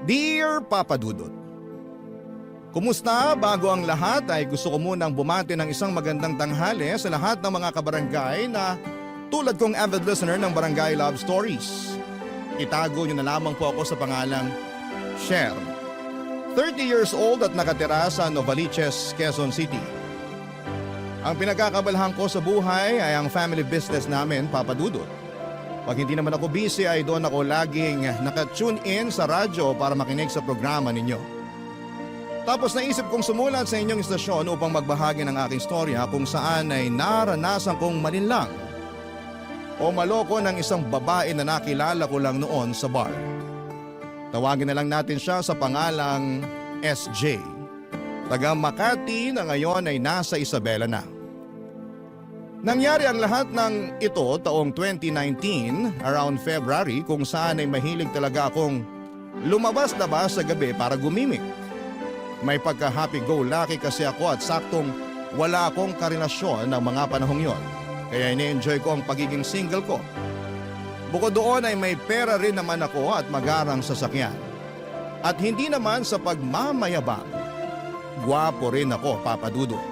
Dear Papa Dudut, kumusta? Bago ang lahat ay gusto ko munang bumati ng isang magandang tanghali sa lahat ng mga kabarangay na tulad kong avid listener ng Barangay Love Stories. Itago niyo na lamang po ako sa pangalang Cher. 30 years old at nakatira sa Novaliches, Quezon City. Ang pinagkakabalhan ko sa buhay ay ang family business namin, Papa Dudut. Pag hindi naman ako busy ay doon ako laging naka-tune in sa radyo para makinig sa programa ninyo. Tapos naisip kong sumulat sa inyong istasyon upang magbahagi ng aking storya kung saan ay naranasan kong malinlang o maloko ng isang babae na nakilala ko lang noon sa bar. Tawagin na lang natin siya sa pangalang SJ. Taga Makati na ngayon ay nasa Isabela na. Nangyari ang lahat ng ito taong 2019 around February kung saan ay mahilig talaga akong lumabas-labas sa gabi para gumimik. May pagka-happy-go-lucky kasi ako at saktong wala akong karelasyon ng mga panahong yon. Kaya ini-enjoy ko ang pagiging single ko. Bukod doon ay may pera rin naman ako at magarang sasakyan. At hindi naman sa pagmamayabang, gwapo rin ako, Papa Dudut.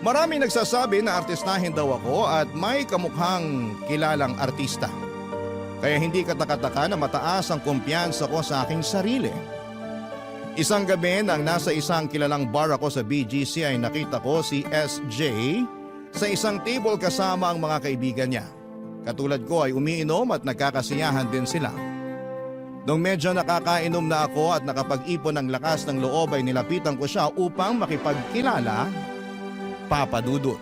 Marami nagsasabi na artistahin daw ako at may kamukhang kilalang artista. Kaya hindi katakataka na mataas ang kumpiyansa ko sa aking sarili. Isang gabi nang nasa isang kilalang bar ako sa BGC ay nakita ko si SJ sa isang table kasama ang mga kaibigan niya. Katulad ko ay umiinom at nagkakasiyahan din sila. Nung medyo nakakainom na ako at nakapag-ipon ng lakas ng loob ay nilapitan ko siya upang makipagkilala, Papa Dudut.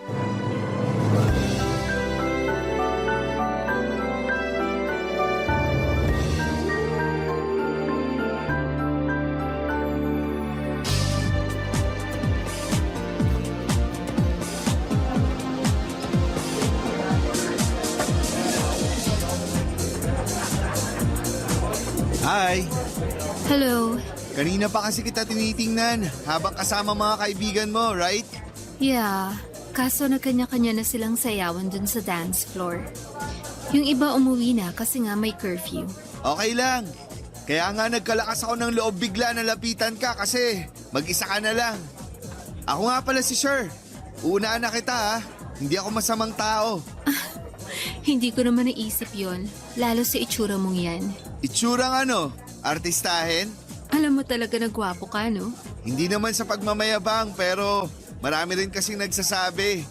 Hi! Hello. Kanina pa kasi kita tinitingnan habang kasama mga kaibigan mo, right? Yeah, kaso na kanya-kanya na silang sayawan dun sa dance floor. Yung iba umuwi na kasi nga may curfew. Okay lang. Kaya nga nagkalakas ako ng loob bigla na lapitan ka kasi mag-isa ka na lang. Ako nga pala si Sher. Uunaan na kita ha. Hindi ako masamang tao. Hindi ko naman naisip yon, lalo sa itsura mong yan. Itsurang ano? Artistahin? Alam mo talaga na gwapo ka, no? Hindi naman sa pagmamayabang pero marami rin kasing nagsasabi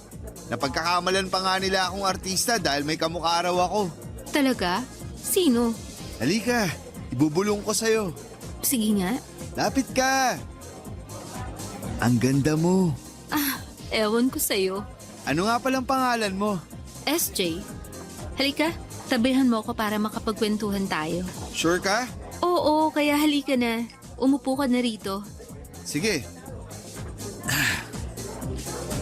na pagkakamalan pa nga nila akong artista dahil may kamukha raw ako. Talaga? Sino? Halika, ibubulong ko sa'yo. Sige nga. Lapit ka! Ang ganda mo. Ewan ko sa'yo. Ano nga palang pangalan mo? SJ. Halika, tabihan mo ako para makapagkwentuhan tayo. Sure ka? Oo, kaya halika na. Umupo ka na rito. Sige.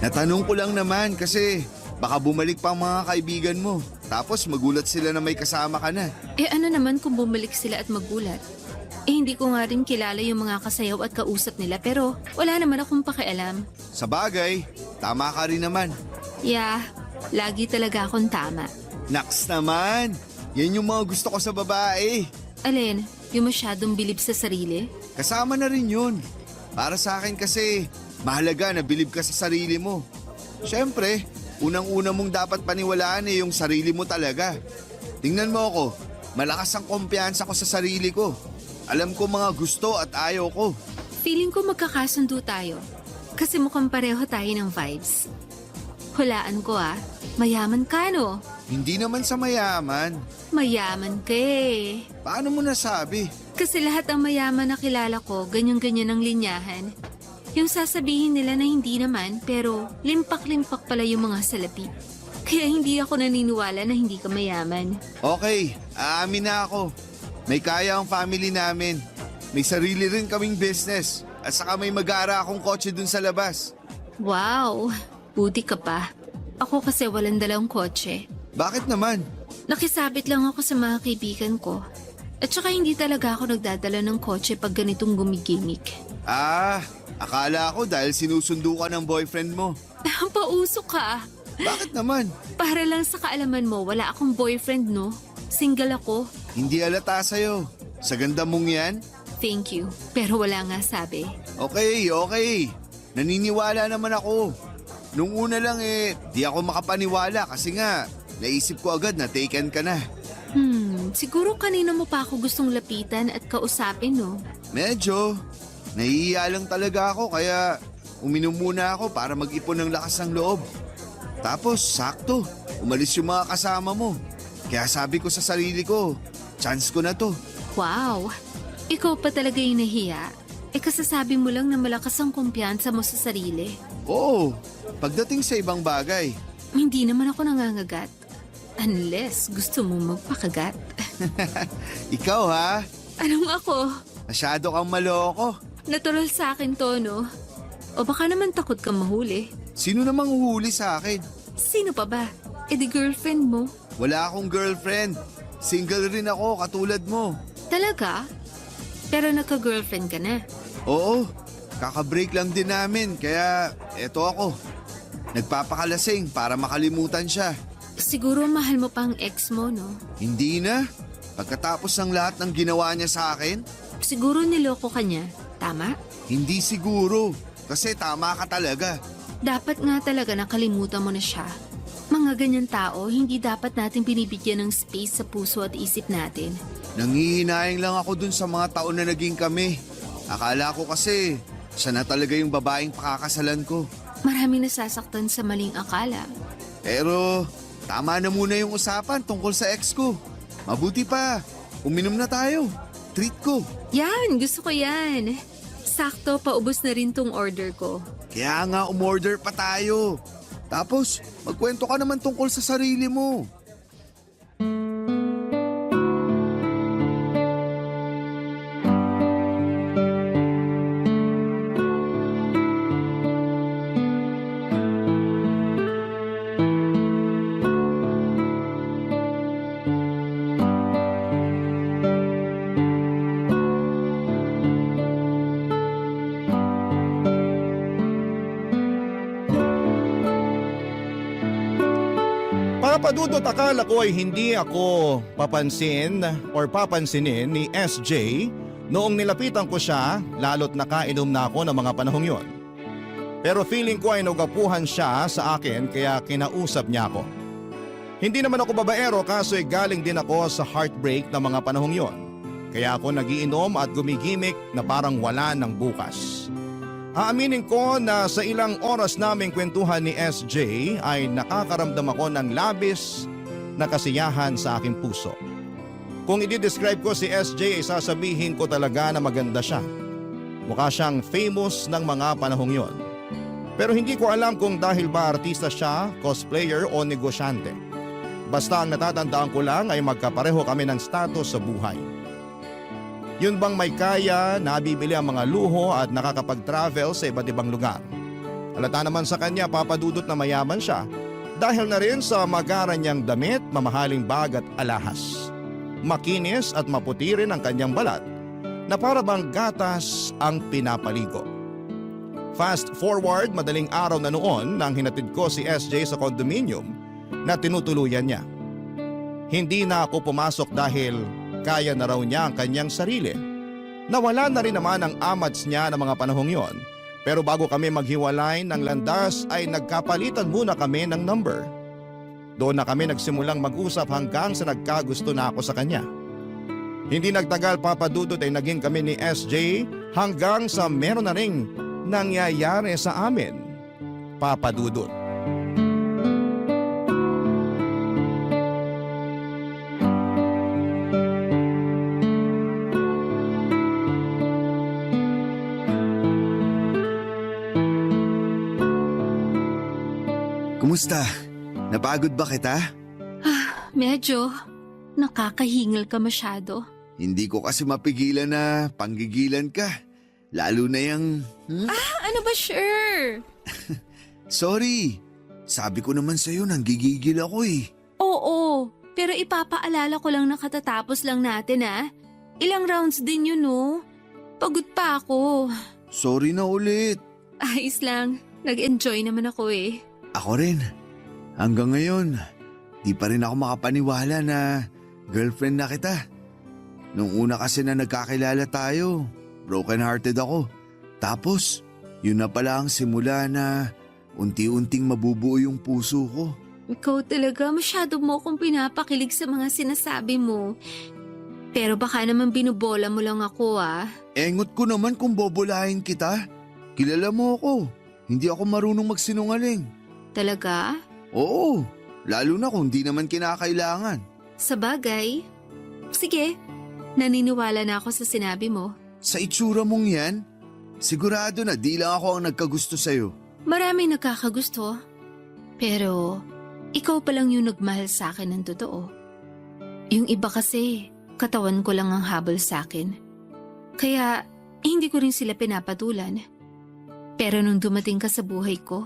Natanong ko lang naman kasi baka bumalik pa ang mga kaibigan mo. Tapos magulat sila na may kasama ka na. Eh ano naman kung bumalik sila at magulat? Eh hindi ko nga rin kilala yung mga kasayaw at kausap nila pero wala naman akong pakialam. Sa bagay, tama ka rin naman. Yeah, lagi talaga akong tama. Naks naman! Yan yung mga gusto ko sa babae. Alin, yung masyadong bilib sa sarili? Kasama na rin yun. Para sa akin kasi, mahalaga na bilib ka sa sarili mo. Siyempre, unang-una mong dapat paniwalaan yung sarili mo talaga. Tingnan mo ako, malakas ang kumpiyansa ko sa sarili ko. Alam ko mga gusto at ayaw ko. Feeling ko magkakasundo tayo. Kasi mukhang pareho tayo ng vibes. Hulaan ko mayaman ka no? Hindi naman sa mayaman. Mayaman ka eh. Paano mo nasabi? Kasi lahat ng mayaman na kilala ko, ganyan-ganyan ang linyahan. Yung sasabihin nila na hindi naman, pero limpak-limpak pala yung mga salapi. Kaya hindi ako naniniwala na hindi ka mayaman. Okay, aamin na ako. May kaya ang family namin. May sarili rin kaming business. At saka may mag-aara akong kotse dun sa labas. Wow, buti ka pa. Ako kasi walang dalang kotse. Bakit naman? Nakisabit lang ako sa mga kaibigan ko. At saka hindi talaga ako nagdadala ng kotse pag ganitong gumigimik. Akala ko dahil sinusundo ka ng boyfriend mo. Pauso ka. Bakit naman? Para lang sa kaalaman mo, wala akong boyfriend, no? Single ako. Hindi halata sa'yo. Sa ganda mong yan? Thank you. Pero wala nga sabi. Okay. Naniniwala naman ako. Nung una lang di ako makapaniwala kasi nga, naisip ko agad na taken ka na. Siguro kanina mo pa ako gustong lapitan at kausapin, no? Medyo. Nahihiya lang talaga ako kaya uminom muna ako para mag-ipon ng lakas ng loob. Tapos sakto, umalis yung mga kasama mo. Kaya sabi ko sa sarili ko, chance ko na to. Wow! Ikaw pa talaga yung nahiya. Kasasabi mo lang na malakas ang kumpiyansa mo sa sarili. Oo, pagdating sa ibang bagay. Hindi naman ako nangangagat. Unless gusto mo magpakagat. Ikaw ha? Anong ako? Masyado kang maloko. Natural sa akin to, no? O baka naman takot kang mahuli. Sino namang uhuli sa akin? Sino pa ba? Di girlfriend mo. Wala akong girlfriend. Single rin ako katulad mo. Talaga? Pero nagka-girlfriend ka na. Oo, kaka-break lang din namin kaya eto ako. Nagpapakalasing para makalimutan siya. Siguro mahal mo pa ang ex mo, no? Hindi na. Pagkatapos ng lahat ng ginawa niya sa akin, Siguro niloko ka niya. Tama? hindi siguro. Kasi tama ka talaga. Dapat nga talaga nakalimutan mo na siya. Mga ganyan tao, hindi dapat natin binibigyan ng space sa puso at isip natin. Nangihinayang lang ako dun sa mga taon na naging kami. Akala ko kasi siya na talaga yung babaeng pakakasalan ko. Maraming nasasaktan sa maling akala. Pero tama na muna yung usapan tungkol sa ex ko. Mabuti pa, uminom na tayo. Treat ko. Yan, gusto ko yan. Sakto, paubos na rin tong order ko. Kaya nga umorder pa tayo. Tapos magkwento ka naman tungkol sa sarili mo. Papadudot akala ko ay hindi ako papansin or papansinin ni SJ noong nilapitan ko siya lalo't nakainom na ako ng mga panahong yon. Pero feeling ko ay nagapuhan siya sa akin kaya kinausap niya ako. Hindi naman ako babaero kaso ay galing din ako sa heartbreak ng mga panahong yon. Kaya ako nagiinom at gumigimik na parang wala ng bukas. Aaminin ko na sa ilang oras naming kwentuhan ni SJ ay nakakaramdam ako ng labis na kasiyahan sa aking puso. Kung i-describe ko si SJ ay sasabihin ko talaga na maganda siya. Mukha siyang famous ng mga panahong yon. Pero hindi ko alam kung dahil ba artista siya, cosplayer o negosyante. Basta ang natatandaan ko lang ay magkapareho kami ng status sa buhay. Yun bang may kaya, nabibili ang mga luho at nakakapag-travel sa iba't ibang lugar. Halata naman sa kanya papadudot na mayaman siya dahil na rin sa magaran niyang damit, mamahaling bag at alahas. Makinis at maputi rin ang kanyang balat na para bang gatas ang pinapaligo. Fast forward, madaling araw na noon nang hinatid ko si SJ sa condominium na tinutuluyan niya. Hindi na ako pumasok dahil kaya na raw niya ang kanyang sarili. Nawala na rin naman ang amats niya ng mga panahong yon. Pero bago kami maghiwalay ng landas ay nagkapalitan muna kami ng number. Doon na kami nagsimulang mag-usap hanggang sa nagkagusto na ako sa kanya. Hindi nagtagal papadudot ay naging kami ni SJ hanggang sa meron na ring nangyayari sa amin. Papadudot. Kumusta? Napagod ba kita? Medyo. Nakakahingal ka masyado. Hindi ko kasi mapigilan na panggigilan ka. Lalo na yung... Ano ba, sure? Sorry. Sabi ko naman sa'yo nanggigigil ako eh. Oo, pero ipapaalala ko lang na katatapos lang natin Ilang rounds din yun, no? Pagod pa ako. Sorry na ulit. Ayos lang. Nag-enjoy naman ako eh. Ako rin. Hanggang ngayon, di pa rin ako makapaniwala na girlfriend na kita. Nung una kasi na nagkakilala tayo, broken-hearted ako. Tapos, yun na pala ang simula na unti-unting mabubuo yung puso ko. Ikaw talaga, masyado mo akong pinapakilig sa mga sinasabi mo. Pero baka naman binubola mo lang ako Engot ko naman kung bobolahin kita. Kilala mo ako. Hindi ako marunong magsinungaling. Talaga? Oo, lalo na kung di naman kinakailangan. Sa bagay? Sige, naniniwala na ako sa sinabi mo. Sa itsura mong yan, sigurado na di lang ako ang nagkagusto sa'yo. Maraming nakakagusto. Pero, ikaw pa lang yung nagmahal sa akin ng totoo. Yung iba kasi, katawan ko lang ang habol sa akin. Kaya, hindi ko rin sila pinapatulan. Pero nung dumating ka sa buhay ko,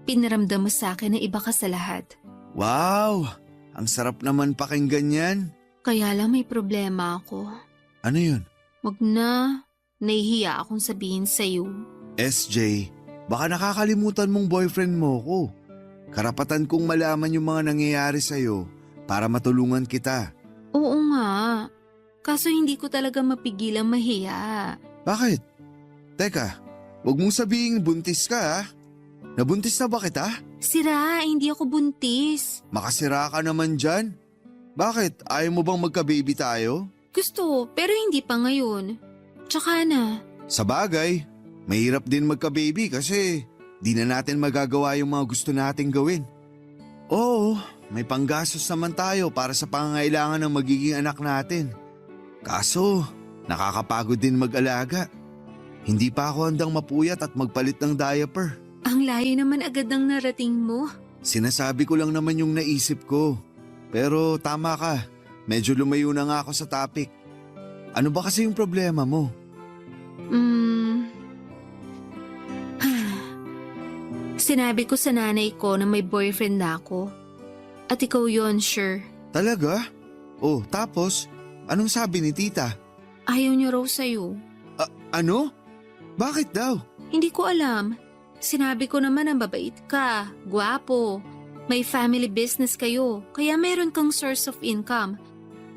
pinaramdam mo sa akin na iba ka sa lahat. Wow! Ang sarap naman pakinggan yan. Kaya lang may problema ako. Ano yun? Wag na, nahihiya akong sabihin sa'yo. SJ, baka nakakalimutan mong boyfriend mo ko. Karapatan kong malaman yung mga nangyayari sa'yo para matulungan kita. Oo nga, kaso hindi ko talaga mapigilang mahiya. Bakit? Teka, wag mong sabihin buntis ka ha? Nabuntis na ba kita? Sira, hindi ako buntis. Makasira ka naman dyan. Bakit? Ayaw mo bang magka-baby tayo? Gusto, pero hindi pa ngayon. Tsaka na. Sa bagay, mahirap din magka-baby kasi di na natin magagawa yung mga gusto nating gawin. Oo, may panggastos naman tayo para sa pangangailangan ng magiging anak natin. Kaso, nakakapagod din mag-alaga. Hindi pa ako handang mapuyat at magpalit ng diaper. Ang layo naman agad ng narating mo. Sinasabi ko lang naman yung naisip ko. Pero tama ka, medyo lumayo na nga ako sa topic. Ano ba kasi yung problema mo? Sinabi ko sa nanay ko na may boyfriend na ako. At ikaw yon, sure. Talaga? Oh, tapos, anong sabi ni tita? Ayaw niyo raw sa'yo. Ano? Bakit daw? Hindi ko alam. Sinabi ko naman na mabait ka, gwapo, may family business kayo, kaya meron kang source of income.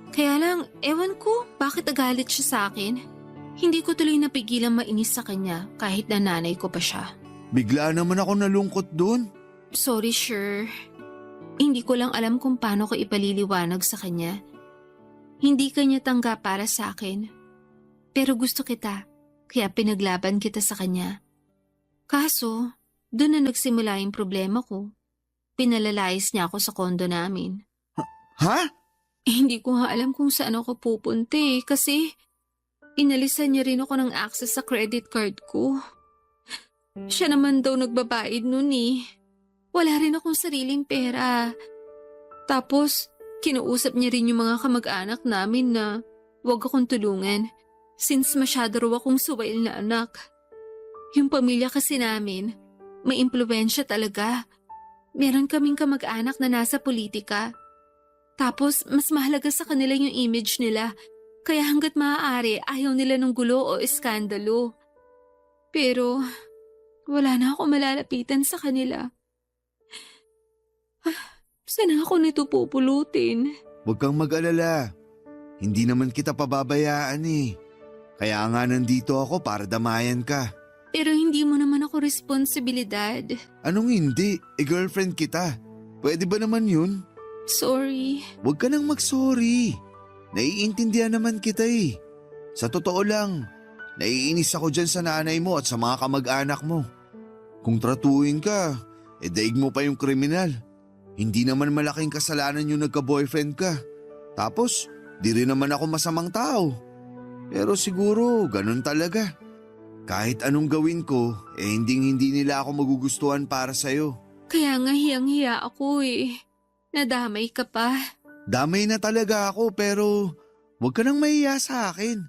Kaya lang, ewan ko, bakit nagalit siya sa akin? Hindi ko tuloy napigilang mainis sa kanya kahit na nanay ko pa siya. Bigla naman ako nalungkot dun. Sorry, sure. Hindi ko lang alam kung paano ko ipaliliwanag sa kanya. Hindi kanya tanggap para sa akin. Pero gusto kita, kaya pinaglaban kita sa kanya. Kaso, doon na nagsimula yung problema ko. Pinalalayas niya ako sa kondo namin. Ha? Hindi ko nga alam kung saan ako pupunta kasi inalisan niya rin ako ng access sa credit card ko. Siya naman daw nagbabayad nun Wala rin akong sariling pera. Tapos, kinuusap niya rin yung mga kamag-anak namin na huwag akong tulungan since masyado raw akong suwail na anak. Yung pamilya kasi namin, may impluwensya talaga. Meron kaming kamag-anak na nasa politika. Tapos, mas mahalaga sa kanila yung image nila. Kaya hanggat maaari, ayaw nila ng gulo o iskandalo. Pero, wala na ako malalapitan sa kanila. Saan ako nito pupulutin? Huwag kang mag-alala. Hindi naman kita pababayaan Kaya nga nandito ako para damayan ka. Pero hindi mo naman ako responsibilidad. Anong hindi? Girlfriend kita. Pwede ba naman yun? Sorry. Huwag ka nang mag-sorry. Naiintindihan naman kita Sa totoo lang, naiinis ako dyan sa nanay mo at sa mga kamag-anak mo. Kung tratuhin ka, daig mo pa yung kriminal. Hindi naman malaking kasalanan yung nagka-boyfriend ka. Tapos, di rin naman ako masamang tao. Pero siguro, ganun talaga. Kahit anong gawin ko, hindi nila ako magugustuhan para sa'yo. Kaya nga hiyang-hiya ako Nadamay ka pa. Damay na talaga ako pero huwag ka nang mahiya sa akin.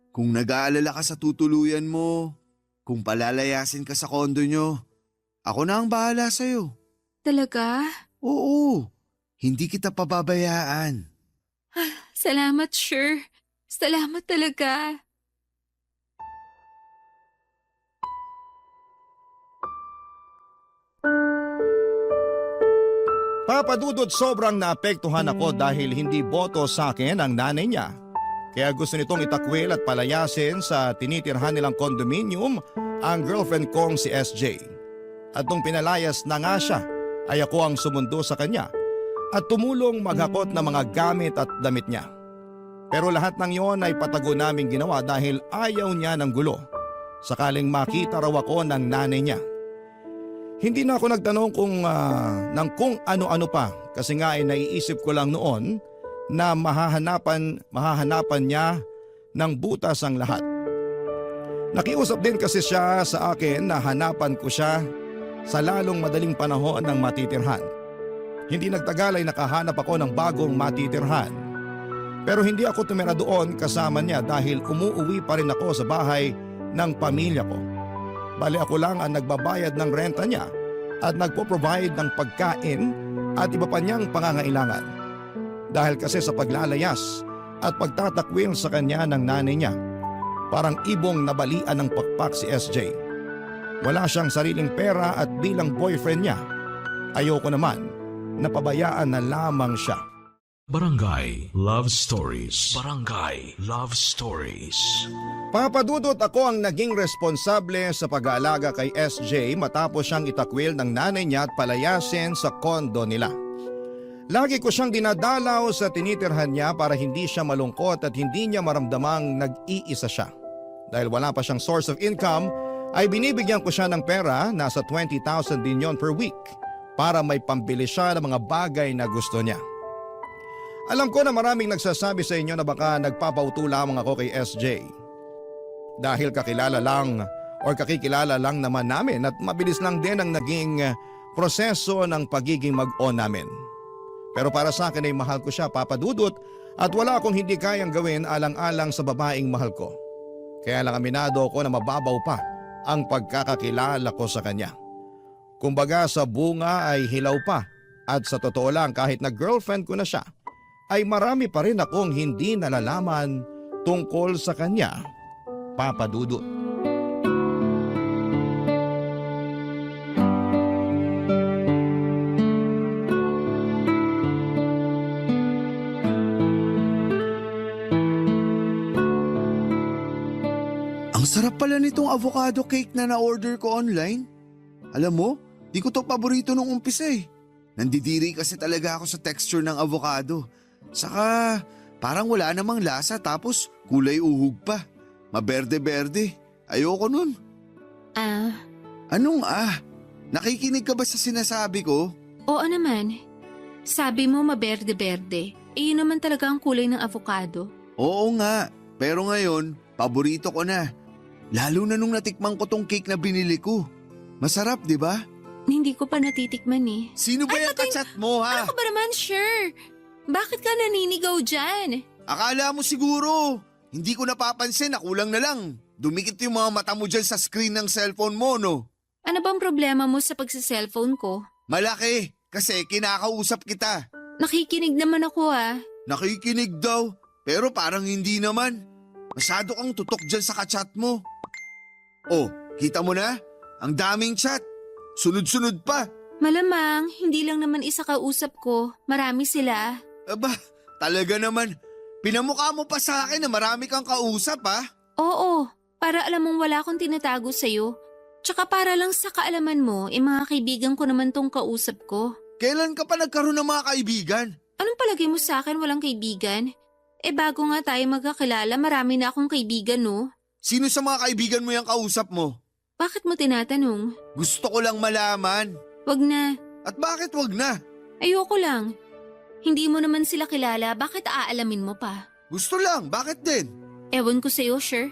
Kung nag-aalala ka sa tutuluyan mo, kung palalayasin ka sa kondo nyo, ako na ang bahala sa'yo. Talaga? Oo, hindi kita pababayaan. Salamat, sure. Salamat talaga. Papadudod, sobrang naapektuhan ako dahil hindi boto sa akin ang nanay niya. Kaya gusto nitong itakwil at palayasin sa tinitirhan nilang condominium ang girlfriend kong si SJ. At nung pinalayas na nga siya, ay ako ang sumundo sa kanya at tumulong maghakot ng mga gamit at damit niya. Pero lahat ng yon ay patago naming ginawa dahil ayaw niya ng gulo. Sakaling makita raw ako ng nanay niya. Hindi na ako nagtanong kung ano-ano pa kasi nga ay naiisip ko lang noon na mahahanapan niya ng butas ang lahat. Nakiusap din kasi siya sa akin na hanapan ko siya sa lalong madaling panahon ng matitirhan. Hindi nagtagal ay nakahanap ako ng bagong matitirhan. Pero hindi ako tumira doon kasama niya dahil umuuwi pa rin ako sa bahay ng pamilya ko. Bali ako lang ang nagbabayad ng renta niya at nagpo-provide ng pagkain at iba pa niyang pangangailangan. Dahil kasi sa paglalayas at pagtatakwil sa kanya ng nanay niya, parang ibong nabalian ng pakpak si SJ. Wala siyang sariling pera at bilang boyfriend niya, ayoko naman na pabayaan na lamang siya. Barangay Love Stories. Barangay Love Stories. Papadudot ako ang naging responsable sa pag-aalaga kay SJ matapos siyang itakwil ng nanay niya at palayasin sa kondo nila. Lagi ko siyang dinadalaw sa tinitirhan niya para hindi siya malungkot at hindi niya maramdamang nag-iisa siya. Dahil wala pa siyang source of income, ay binibigyan ko siya ng pera, nasa 20,000 din yon per week, para may pambili siya ng mga bagay na gusto niya. Alam ko na maraming nagsasabi sa inyo na baka nagpapauto lamang ako kay SJ. Dahil kakikilala lang naman namin at mabilis lang din ang naging proseso ng pagiging mag-o namin. Pero para sa akin ay mahal ko siya, Papa Dudut, at wala akong hindi kayang gawin alang-alang sa babaeng mahal ko. Kaya lang aminado ako na mababaw pa ang pagkakakilala ko sa kanya. Kumbaga sa bunga ay hilaw pa, at sa totoo lang kahit na girlfriend ko na siya, ay marami pa rin akong hindi nalalaman tungkol sa kanya, Papa Dudut. Sarap pala nitong avocado cake na na-order ko online. Alam mo, di ko to paborito nung umpisa eh. Nandidiri kasi talaga ako sa texture ng avocado. Saka parang wala namang lasa tapos kulay uhog pa. Maberde-berde. Ayoko nun. Anong Nakikinig ka ba sa sinasabi ko? Oo naman. Sabi mo maberde-berde. Yun naman talaga ang kulay ng avocado. Oo nga, pero ngayon, paborito ko na. Lalo na nung natikman ko tong cake na binili ko. Masarap, di ba? Hindi ko pa natitikman eh. Sino ba yung kachat mo, ha? Ano ka ba naman, sure? Bakit ka naninigaw dyan? Akala mo siguro. Hindi ko napapansin na kulang na lang. Dumikit yung mga mata mo dyan sa screen ng cellphone mo, no? Ano bang problema mo sa pagsa-cellphone ko? Malaki, kasi kinakausap kita. Nakikinig naman ako ah. Nakikinig daw, pero parang hindi naman. Masyado kang tutok dyan sa kachat mo. Oh, kita mo na? Ang daming chat. Sunod-sunod pa. Malamang, hindi lang naman isa kausap ko. Marami sila. Aba, talaga naman. Pinamukha mo pa sa akin na marami kang kausap, ha? Oo, para alam mong wala akong tinatago sa'yo. Tsaka para lang sa kaalaman mo, mga kaibigan ko naman tong kausap ko. Kailan ka pa nagkaroon ng mga kaibigan? Anong palagay mo sa akin walang kaibigan? Bago nga tayo magkakilala, marami na akong kaibigan, no? Sino sa mga kaibigan mo yung kausap mo? Bakit mo tinatanong? Gusto ko lang malaman. Wag na. At bakit wag na? Ayoko lang. Hindi mo naman sila kilala, bakit aalamin mo pa? Gusto lang, bakit din? Ewan ko sa'yo, sure.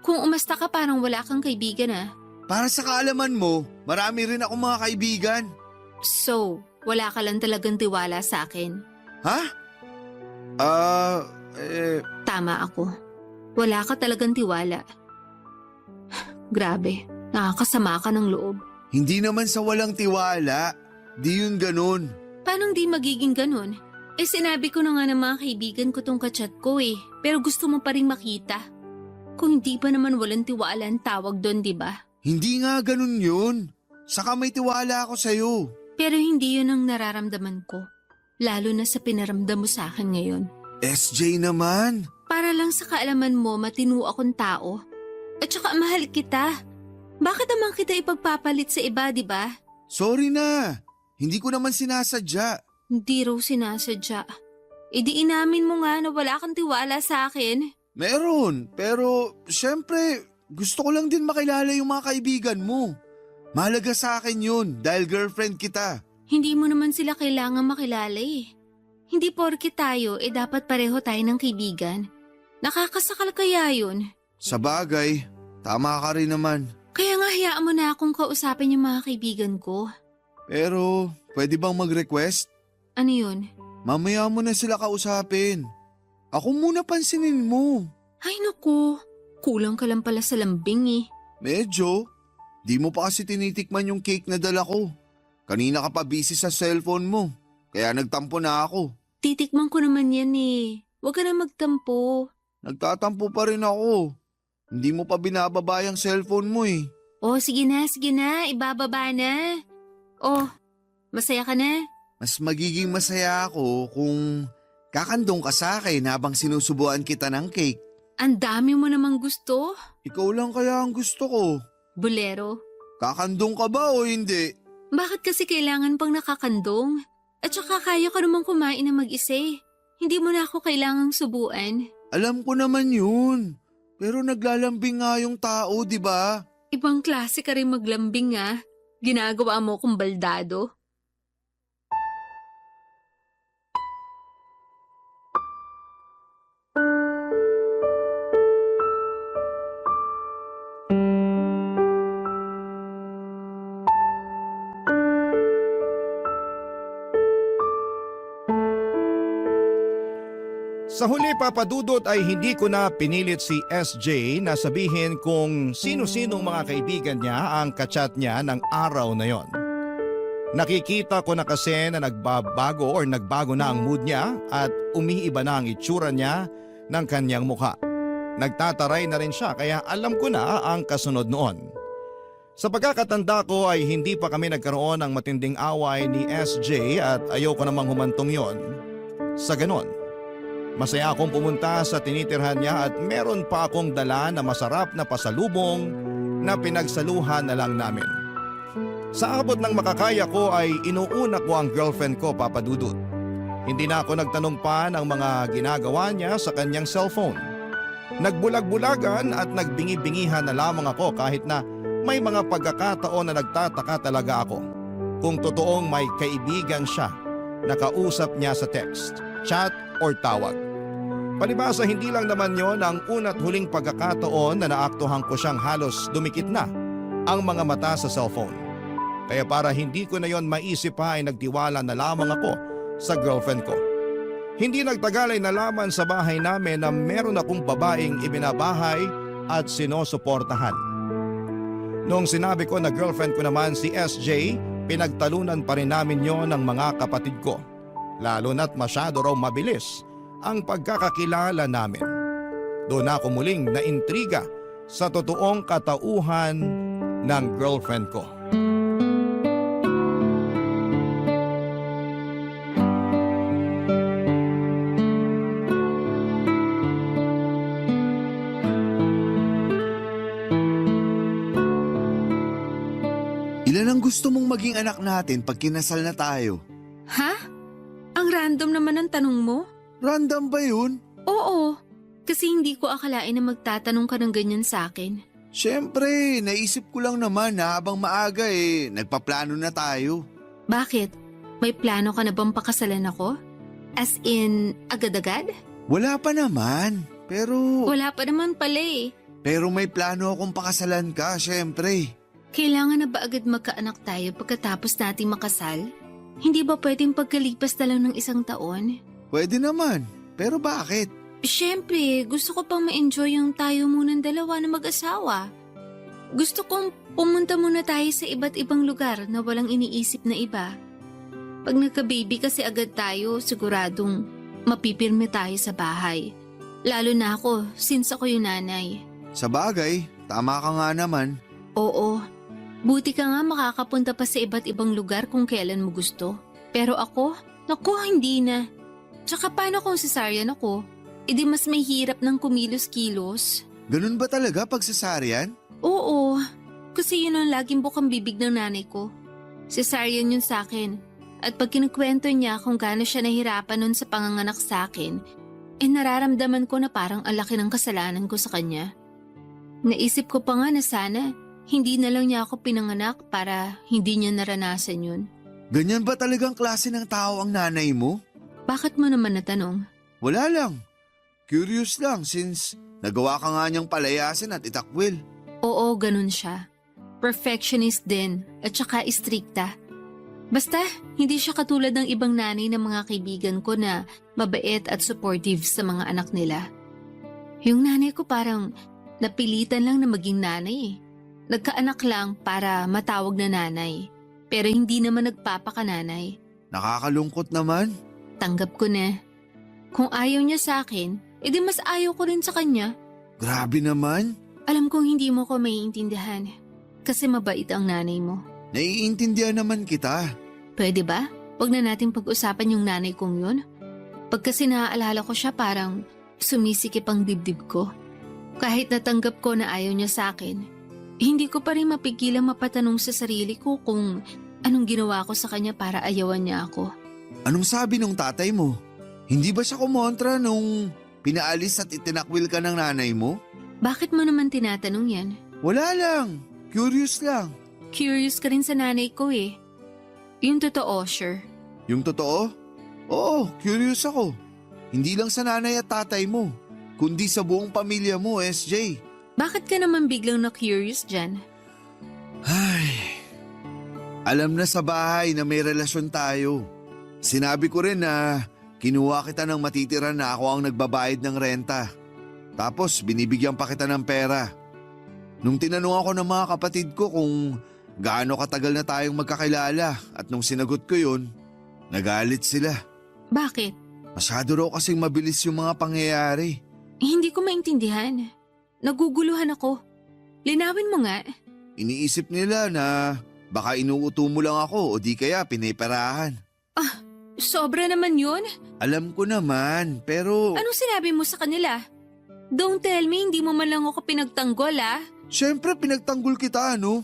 Kung umasta ka parang wala kang kaibigan ah. Para sa kaalaman mo, marami rin akong mga kaibigan. So, wala ka lang talagang tiwala sa akin. Ha? Tama ako. Wala ka talagang tiwala. Grabe, nakakasama ka ng loob. Hindi naman sa walang tiwala. Di yun ganun. Paano di magiging ganun? Sinabi ko na nga ng mga kaibigan ko tong kachat ko eh. Pero gusto mo pa rin makita. Kung hindi pa naman walang tiwala ang tawag doon, di ba? Hindi nga ganun yun. Saka may tiwala ako sa'yo. Pero hindi yun ang nararamdaman ko. Lalo na sa pinaramdam mo sa akin ngayon. SJ naman. Para lang sa kaalaman mo, matino akong tao. At saka mahal kita. Bakit naman kita ipagpapalit sa iba, di ba? Sorry na. Hindi ko naman sinasadya. Hindi raw sinasadya. E di inamin mo nga na wala kang tiwala sa akin. Meron, pero syempre gusto ko lang din makilala yung mga kaibigan mo. Mahalaga sa akin yun dahil girlfriend kita. Hindi mo naman sila kailangan makilala eh. Hindi porke tayo dapat pareho tayo ng kaibigan. Nakakasakal kaya yun? Sa bagay, tama ka rin naman. Kaya nga hayaan mo na akong kausapin yung mga kaibigan ko. Pero pwede bang mag-request? Ano yun? Mamaya mo na sila kausapin. Ako muna pansinin mo. Ay naku, kulang ka lang pala sa lambing eh. Medyo. Di mo pa kasi tinitikman yung cake na dala ko. Kanina ka pa busy sa cellphone mo. Kaya nagtampo na ako. Titikman ko naman yan eh. Huwag ka na magtampo. Nagtatampo pa rin ako. Hindi mo pa binababa yung cellphone mo eh. Oh, sige na, ibababa na. Oh, masaya ka na? Mas magiging masaya ako kung kakandong ka sa akin habang sinusubuan kita ng cake. Ang dami mo namang gusto. Ikaw lang kaya ang gusto ko. Bolero. Kakandong ka ba o hindi? Bakit kasi kailangan pang nakakandong? At saka kaya ka namang kumain na mag-isa eh. Hindi mo na ako kailangang subuan. Alam ko naman yun. Pero naglalambing nga yung tao, di ba? Ibang klase ka rin maglambing ah. Ginagawa mo kong baldado. Sa huli papadudot ay hindi ko na pinilit si SJ na sabihin kung sino-sinong mga kaibigan niya ang kachat niya ng araw na yon. Nakikita ko na kasi na nagbago na ang mood niya at umiiba na ang itsura niya ng kanyang mukha. Nagtataray na rin siya kaya alam ko na ang kasunod noon. Sa pagkakatanda ko ay hindi pa kami nagkaroon ng matinding away ni SJ at ayoko namang humantong yon. Sa ganon, masaya akong pumunta sa tinitirhan niya at meron pa akong dala na masarap na pasalubong na pinagsaluhan na lang namin. Sa abot ng makakaya ko ay inuuna ko ang girlfriend ko, Papa Dudut. Hindi na ako nagtanong pa ng mga ginagawa niya sa kanyang cellphone. Nagbulag-bulagan at nagbingi-bingihan na lamang ako kahit na may mga pagkakataon na nagtataka talaga ako. Kung totoong may kaibigan siya, nakausap niya sa text, chat or tawag. Palibhasa hindi lang naman yon ang una't huling pagkakataon na naaktuhan ko siyang halos dumikit na ang mga mata sa cellphone. Kaya para hindi ko na yon maisip pa ay nagtiwala na lamang ako sa girlfriend ko. Hindi nagtagal ay nalaman sa bahay namin na meron akong babaeng ibinabahay at sinusuportahan. Noong sinabi ko na girlfriend ko naman si SJ, pinagtalunan pa rin namin yon ng mga kapatid ko. Lalo na't masyado raw mabilis ang pagkakakilala namin. Doon ako muling naintriga sa totoong katauhan ng girlfriend ko. Ilan ang gusto mong maging anak natin pag kinasal na tayo? Ha? Ang random naman ang tanong mo? Random ba yun? Oo, kasi hindi ko akalain na magtatanong ka ng ganyan sa akin. Siyempre, naisip ko lang naman na habang maaga nagpaplano na tayo. Bakit? May plano ka na bang pakasalan ako? As in, agad-agad? Wala pa naman, pero... Wala pa naman pala eh. Pero may plano akong pakasalan ka, siyempre. Kailangan na ba agad magkaanak tayo pagkatapos nating makasal? Hindi ba pwedeng pagkalipas na lang ng 1 taon? Pwede naman, pero bakit? Siyempre, gusto ko pang ma-enjoy yung tayo munang dalawa na mag-asawa. Gusto kong pumunta muna tayo sa iba't ibang lugar na walang iniisip na iba. Pag nagka-baby kasi agad tayo, siguradong mapipirme tayo sa bahay. Lalo na ako, since ako yung nanay. Sa bagay, tama ka nga naman. Oo, buti ka nga makakapunta pa sa iba't ibang lugar kung kailan mo gusto. Pero ako, naku, hindi na. Tsaka paano kung cesarean ako? edi mas may hirap ng kumilos-kilos. Ganun ba talaga pag cesarean? Oo, kasi yun ang laging bukang bibig ng nanay ko. Cesarean yun sa akin. At pag kinukwento niya kung gaano siya nahirapan nun sa panganganak sa akin, nararamdaman ko na parang ang laki ng kasalanan ko sa kanya. Naisip ko pa nga na sana hindi na lang niya ako pinanganak para hindi niya naranasan yun. Ganyan ba talagang klase ng tao ang nanay mo? Bakit mo naman natanong? Wala lang. Curious lang since nagawa ka nga niyang palayasin at itakwil. Oo, ganun siya. Perfectionist din at saka istrikta. Basta, hindi siya katulad ng ibang nanay ng mga kaibigan ko na mabait at supportive sa mga anak nila. Yung nanay ko parang napilitan lang na maging nanay eh. Nagkaanak lang para matawag na nanay. Pero hindi naman nagpapakananay. Nakakalungkot naman. Tanggap ko na. Kung ayaw niya sa akin, edi mas ayaw ko rin sa kanya. Grabe naman. Alam kong hindi mo ko maiintindihan. Kasi mabait ang nanay mo. Naiintindihan naman kita. Pwede ba? Huwag na natin pag-usapan yung nanay kong yun. Pag kasi naaalala ko siya parang sumisikip ang dibdib ko. Kahit natanggap ko na ayaw niya sa akin, hindi ko pa rin mapigilang mapatanong sa sarili ko kung anong ginawa ko sa kanya para ayawan niya ako. Anong sabi nung tatay mo? Hindi ba siya kumontra nung pinaalis at itinakwil ka ng nanay mo? Bakit mo naman tinatanong yan? Wala lang. Curious lang. Curious ka rin sa nanay ko eh. Yung totoo, sure. Yung totoo? Oo, curious ako. Hindi lang sa nanay at tatay mo, kundi sa buong pamilya mo, SJ. Bakit ka naman biglang na-curious dyan? Ay, alam na sa bahay na may relasyon tayo. Sinabi ko rin na kinuha kita ng matitira na ako ang nagbabayad ng renta. Tapos binibigyan pa kita ng pera. Nung tinanong ako ng mga kapatid ko kung gaano katagal na tayong magkakilala at nung sinagot ko yun, nagalit sila. Bakit? Masyado raw kasing mabilis yung mga pangyayari. Hindi ko maintindihan. Naguguluhan ako. Linawin mo nga. Iniisip nila na baka inuuto mo lang ako o di kaya piniperahan. Sobra naman yun. Alam ko naman, pero… Anong sinabi mo sa kanila? Don't tell me hindi mo man lang ako pinagtanggol ah. Siyempre pinagtanggol kita, ano?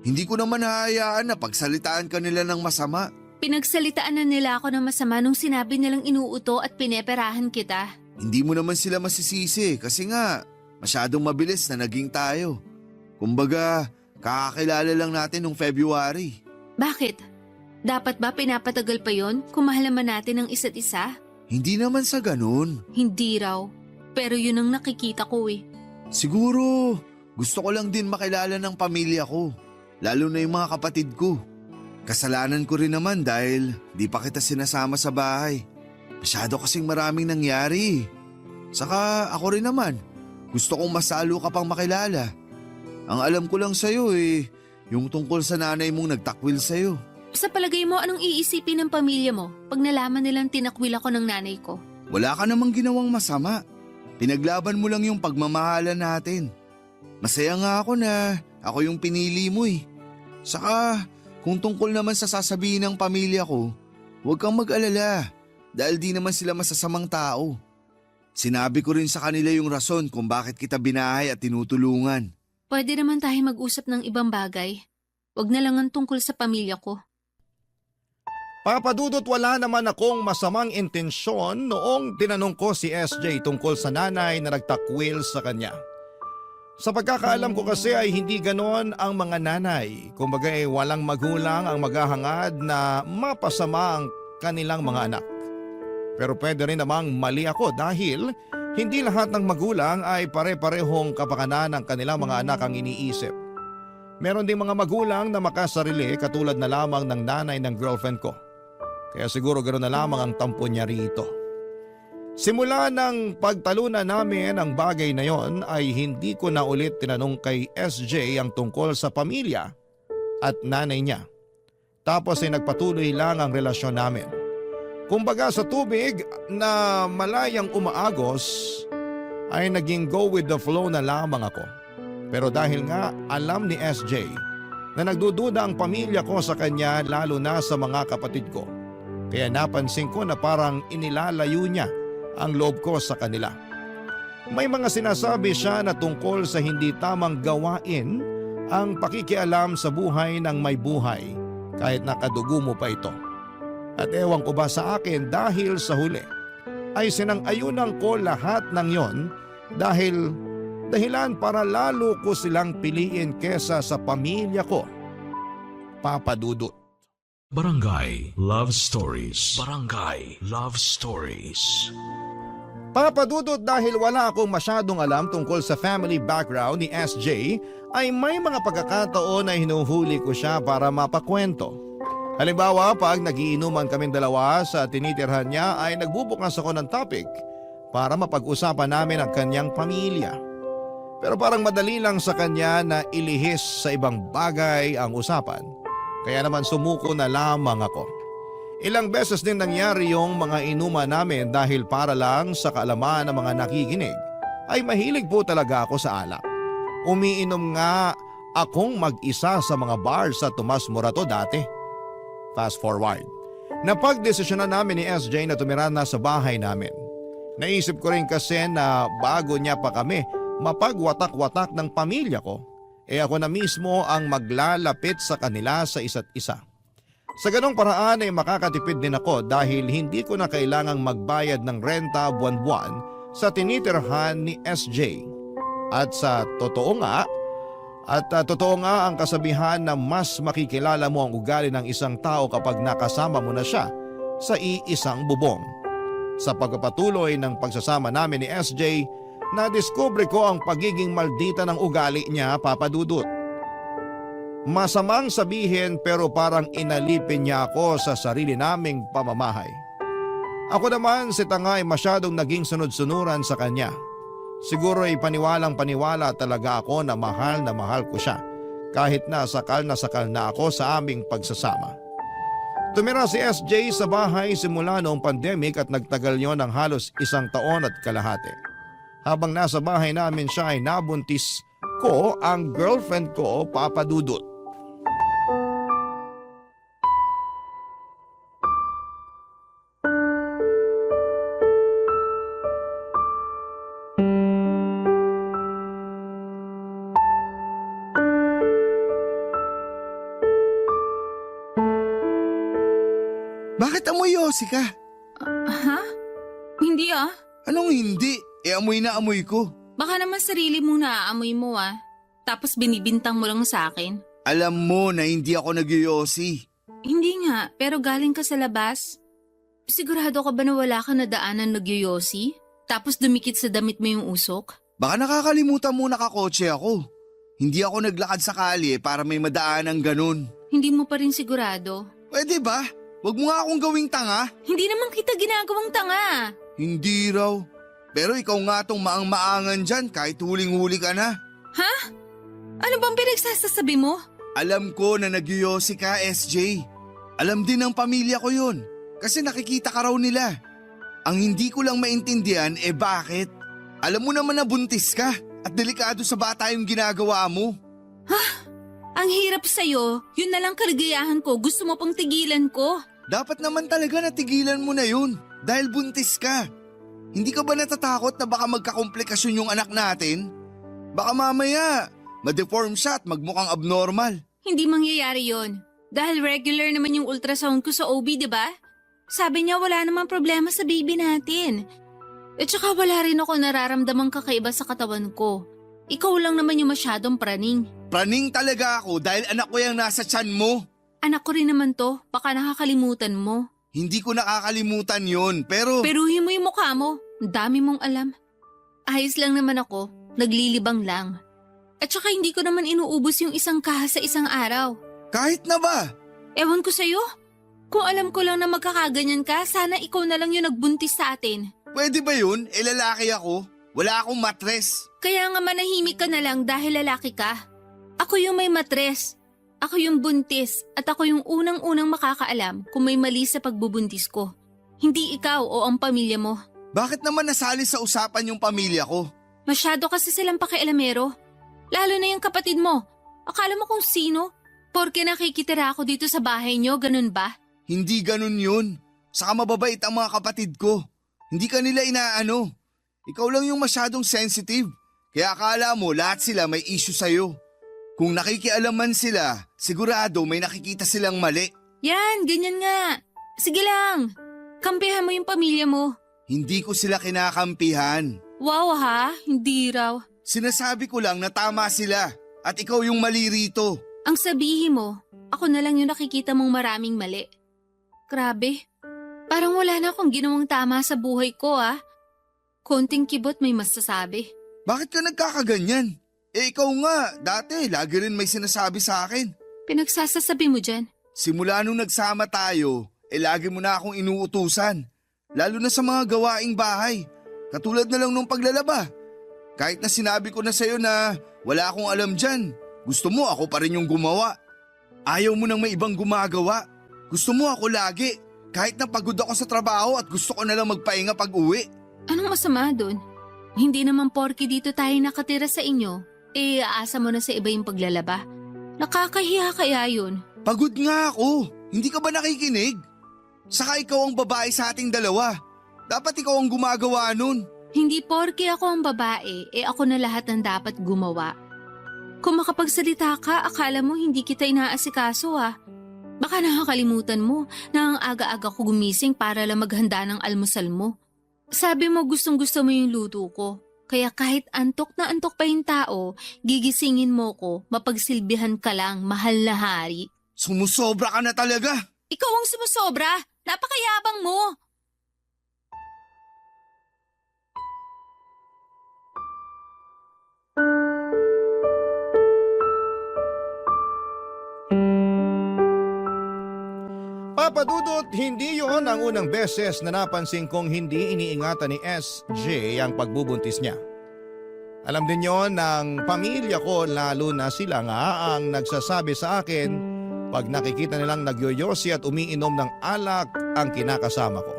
Hindi ko naman hahayaan na pagsalitaan ka nila ng masama. Pinagsalitaan na nila ako ng masama nung sinabi nilang inuuto at pineperahan kita. Hindi mo naman sila masisisi kasi nga masyadong mabilis na naging tayo. Kumbaga, kakakilala lang natin nung February. Bakit? Dapat ba pinapatagal pa yon kung mahal naman natin ang isa't isa? Hindi naman sa ganun. Hindi raw. Pero yun ang nakikita ko eh. Siguro, gusto ko lang din makilala ng pamilya ko. Lalo na yung mga kapatid ko. Kasalanan ko rin naman dahil di pa kita sinasama sa bahay. Masyado kasing maraming nangyari. Saka ako rin naman, gusto kong masalo ka pang makilala. Ang alam ko lang sa'yo yung tungkol sa nanay mong nagtakwil sa'yo. Sa palagay mo, anong iisipin ng pamilya mo pag nalaman nilang tinakwil ako ng nanay ko? Wala ka namang ginawang masama. Pinaglaban mo lang yung pagmamahalan natin. Masaya nga ako na ako yung pinili mo eh. Saka kung tungkol naman sa sasabihin ng pamilya ko, huwag kang mag-alala dahil di naman sila masasamang tao. Sinabi ko rin sa kanila yung rason kung bakit kita binahay at tinutulungan. Pwede naman tayo mag-usap ng ibang bagay. Huwag na lang ang tungkol sa pamilya ko. Papadudot, wala naman akong masamang intensyon noong tinanong ko si SJ tungkol sa nanay na nagtakwil sa kanya. Sa pagkakaalam ko kasi ay hindi ganon ang mga nanay. Kumbaga walang magulang ang maghahangad na mapasama ang kanilang mga anak. Pero pwede rin namang mali ako dahil hindi lahat ng magulang ay pare-parehong kapakanan ng kanilang mga anak ang iniisip. Meron ding mga magulang na makasarili katulad na lamang ng nanay ng girlfriend ko. Kaya siguro ganoon na lamang ang tampo niya rito. Simula ng pagtalunan namin ang bagay na yon ay hindi ko na ulit tinanong kay SJ ang tungkol sa pamilya at nanay niya. Tapos ay nagpatuloy lang ang relasyon namin. Kumbaga sa tubig na malayang umaagos ay naging go with the flow na lamang ako. Pero dahil nga alam ni SJ na nagdududa ang pamilya ko sa kanya lalo na sa mga kapatid ko. Kaya napansin ko na parang inilalayo niya ang loob ko sa kanila. May mga sinasabi siya na tungkol sa hindi tamang gawain ang pakikialam sa buhay ng may buhay kahit nakadugo mo pa ito. At ewan ko ba sa akin dahil sa huli ay sinang-ayunan ko lahat ng yon dahilan para lalo ko silang piliin kesa sa pamilya ko. Papa Dudut. Barangay Love Stories. Barangay Love Stories. Papa Dudut, dahil wala akong masyadong alam tungkol sa family background ni SJ, ay may mga pagkakataon na hinuhuli ko siya para mapakwento. Halimbawa, pag nagiinuman kaming dalawa sa tinitirhan niya ay nagbubukas ako ng topic para mapag-usapan namin ang kanyang pamilya. Pero parang madali lang sa kanya na ilihis sa ibang bagay ang usapan. Kaya naman sumuko na lamang ako. Ilang beses din nangyari yung mga inuman namin dahil para lang sa kaalaman ng mga nakikinig ay mahilig po talaga ako sa alak. Umiinom nga akong mag-isa sa mga bar sa Tomas Morato dati. Fast forward. Napagdesisyonan namin ni SJ na tumira na sa bahay namin. Naisip ko rin kasi na bago niya pa kami mapagwatak-watak ng pamilya ko, ako na mismo ang maglalapit sa kanila sa isa't isa. Sa ganong paraan ay makakatipid din ako dahil hindi ko na kailangang magbayad ng renta buwan-buwan sa tinitirhan ni SJ. At totoo nga ang kasabihan na mas makikilala mo ang ugali ng isang tao kapag nakasama mo na siya sa iisang bubong. Sa pagpapatuloy ng pagsasama namin ni SJ, nadiskubre ko ang pagiging maldita ng ugali niya, Papa Dudut. Masamang sabihin pero parang inalipin niya ako sa sarili naming pamamahay. Ako naman si Tanga ay masyadong naging sunod-sunuran sa kanya. Siguro ay paniwalang-paniwala talaga ako na mahal ko siya kahit na sakal na ako sa aming pagsasama. Tumira si SJ sa bahay simula noong pandemic at nagtagal yon ng halos 1 taon at kalahati. Habang nasa bahay namin siya ay nabuntis ko ang girlfriend ko, Papa Dudut. Bakit amoy yosi ka? Ha? Hindi ah. Anong hindi? Amoy na amoy ko. Baka naman sarili mong naaamoy mo ah. Tapos binibintang mo lang sa akin. Alam mo na hindi ako nagyoyosi. Hindi nga, pero galing ka sa labas. Sigurado ka ba na wala ka na daanan nagyoyosi? Tapos dumikit sa damit mo yung usok? Baka nakakalimutan mo nakakotse ako. Hindi ako naglakad sa kalye para may madaan ng ganun. Hindi mo pa rin sigurado. Pwede ba? Huwag mo nga akong gawing tanga. Hindi naman kita ginagawang tanga. Hindi raw. Pero ikaw nga tong maang-maangan dyan kahit huling-huli ka na. Ha? Ano bang pinagsasasabi mo? Alam ko na nagyoyosi ka, SJ. Alam din ng pamilya ko yun. Kasi nakikita ka raw nila. Ang hindi ko lang maintindihan bakit? Alam mo naman na buntis ka at delikado sa bata yung ginagawa mo. Ang hirap sa'yo. Yun na lang kaligayahan ko. Gusto mo pang tigilan ko. Dapat naman talaga natigilan mo na yun dahil buntis ka. Hindi ka ba natatakot na baka magkakomplikasyon yung anak natin? Baka mamaya ma-deform siya at magmukhang abnormal. Hindi mangyayari yon. Dahil regular naman yung ultrasound ko sa OB, di ba? Sabi niya wala namang problema sa baby natin. At saka wala rin ako nararamdamang kakaiba sa katawan ko. Ikaw lang naman yung masyadong praning. Praning talaga ako dahil anak ko yung nasa tiyan mo. Anak ko rin naman to, baka nakakalimutan mo. Hindi ko nakakalimutan yon pero... Peruhin mo yung mukha mo, ang dami mong alam. Ayos lang naman ako, naglilibang lang. At saka hindi ko naman inuubos yung isang kaha sa isang araw. Kahit na ba? Ewan ko sa'yo. Kung alam ko lang na magkakaganyan ka, sana ikaw na lang yung nagbuntis sa atin. Pwede ba yun? Lalaki ako. Wala akong matres. Kaya nga manahimik ka na lang dahil lalaki ka. Ako yung may matres. Ako yung buntis at ako yung unang-unang makakaalam kung may mali sa pagbubuntis ko. Hindi ikaw o ang pamilya mo. Bakit naman nasali sa usapan yung pamilya ko? Masyado kasi silang pakialamero. Lalo na yung kapatid mo. Akala mo kung sino? Porke nakikitira ako dito sa bahay nyo, ganun ba? Hindi ganun yun. Saka mababait ang mga kapatid ko. Hindi ka nila inaano. Ikaw lang yung masyadong sensitive. Kaya akala mo lahat sila may issue sa'yo. Kung nakikialaman sila, sigurado may nakikita silang mali. Yan, ganyan nga. Sige lang. Kampihan mo yung pamilya mo. Hindi ko sila kinakampihan. Wow ha, hindi raw. Sinasabi ko lang na tama sila at ikaw yung mali rito. Ang sabihin mo, ako na lang yung nakikita mong maraming mali. Grabe. Parang wala na akong ginawang tama sa buhay ko Konting kibot may masasabi. Bakit ka nagkakaganyan? Ikaw nga, dati lagi rin may sinasabi sa akin. Pinagsasasabi mo dyan. Simula nung nagsama tayo, lagi mo na akong inuutusan. Lalo na sa mga gawaing bahay. Katulad na lang nung paglalaba. Kahit na sinabi ko na sa'yo na wala akong alam dyan, gusto mo ako pa rin yung gumawa. Ayaw mo nang may ibang gumagawa. Gusto mo ako lagi. Kahit na pagod ako sa trabaho at gusto ko na lang magpahinga pag uwi. Anong masama doon? Hindi naman porke dito tayo nakatira sa inyo, aasa mo na sa iba yung paglalaba. Nakakahiya kaya yun. Pagod nga ako. Hindi ka ba nakikinig? Saka ikaw ang babae sa ating dalawa. Dapat ikaw ang gumagawa nun. Hindi porke ako ang babae, ako na lahat ng dapat gumawa. Kung makapagsalita ka, akala mo hindi kita inaasikaso Baka nakakalimutan mo na ang aga-aga ko gumising para lang maghanda ng almusal mo. Sabi mo gustong-gusto mo yung luto ko. Kaya kahit antok na antok pa yung tao, gigisingin mo ko, mapagsilbihan ka lang, mahal na hari. Sumusobra ka na talaga. Ikaw ang sumusobra. Napakayabang mo. Papadudot, hindi yon ang unang beses na napansin kong hindi iniingatan ni SJ ang pagbubuntis niya. Alam din yon ng pamilya ko, lalo na sila nga ang nagsasabi sa akin pag nakikita nilang nagyoyosi at umiinom ng alak ang kinakasama ko.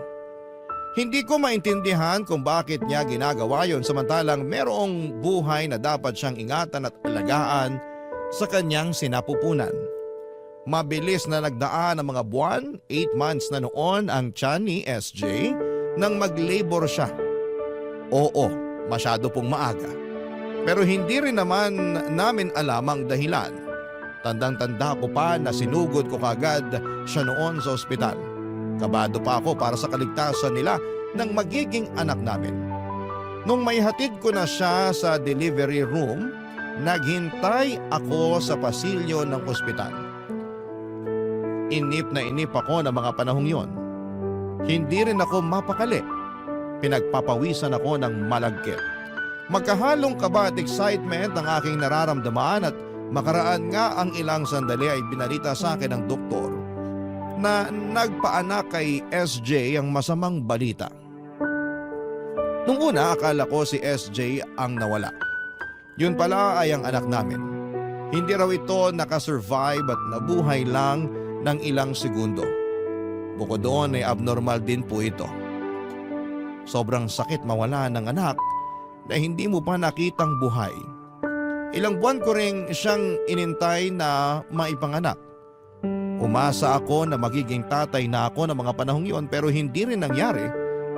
Hindi ko maintindihan kung bakit niya ginagawa yon samantalang merong buhay na dapat siyang ingatan at alagaan sa kanyang sinapupunan. Mabilis na nagdaan ang mga buwan, 8 months na noon ang tiyan ni SJ nang mag-labor siya. Oo, masyado pong maaga. Pero hindi rin naman namin alam ang dahilan. Tandang-tanda ko pa na sinugod ko kagad siya noon sa ospital. Kabado pa ako para sa kaligtasan nila ng magiging anak namin. Nung may hatid ko na siya sa delivery room, naghintay ako sa pasilyo ng ospital. Inip na inip ako ng mga panahong yon. Hindi rin ako mapakali. Pinagpapawisan ako ng malagkit. Magkahalong kaba at excitement ang aking nararamdaman at makaraan nga ang ilang sandali ay binalita sa akin ng doktor na nagpaanak kay SJ ang masamang balita. Nung una akala ko si SJ ang nawala. Yun pala ay ang anak namin. Hindi raw ito nakasurvive at nabuhay lang ng ilang segundo. Bukod doon ay abnormal din po ito. Sobrang sakit mawala ng anak na hindi mo pa nakitang buhay. Ilang buwan ko ring siyang inintay na maipanganak. Umasa ako na magiging tatay na ako ng mga panahong yon pero hindi rin nangyari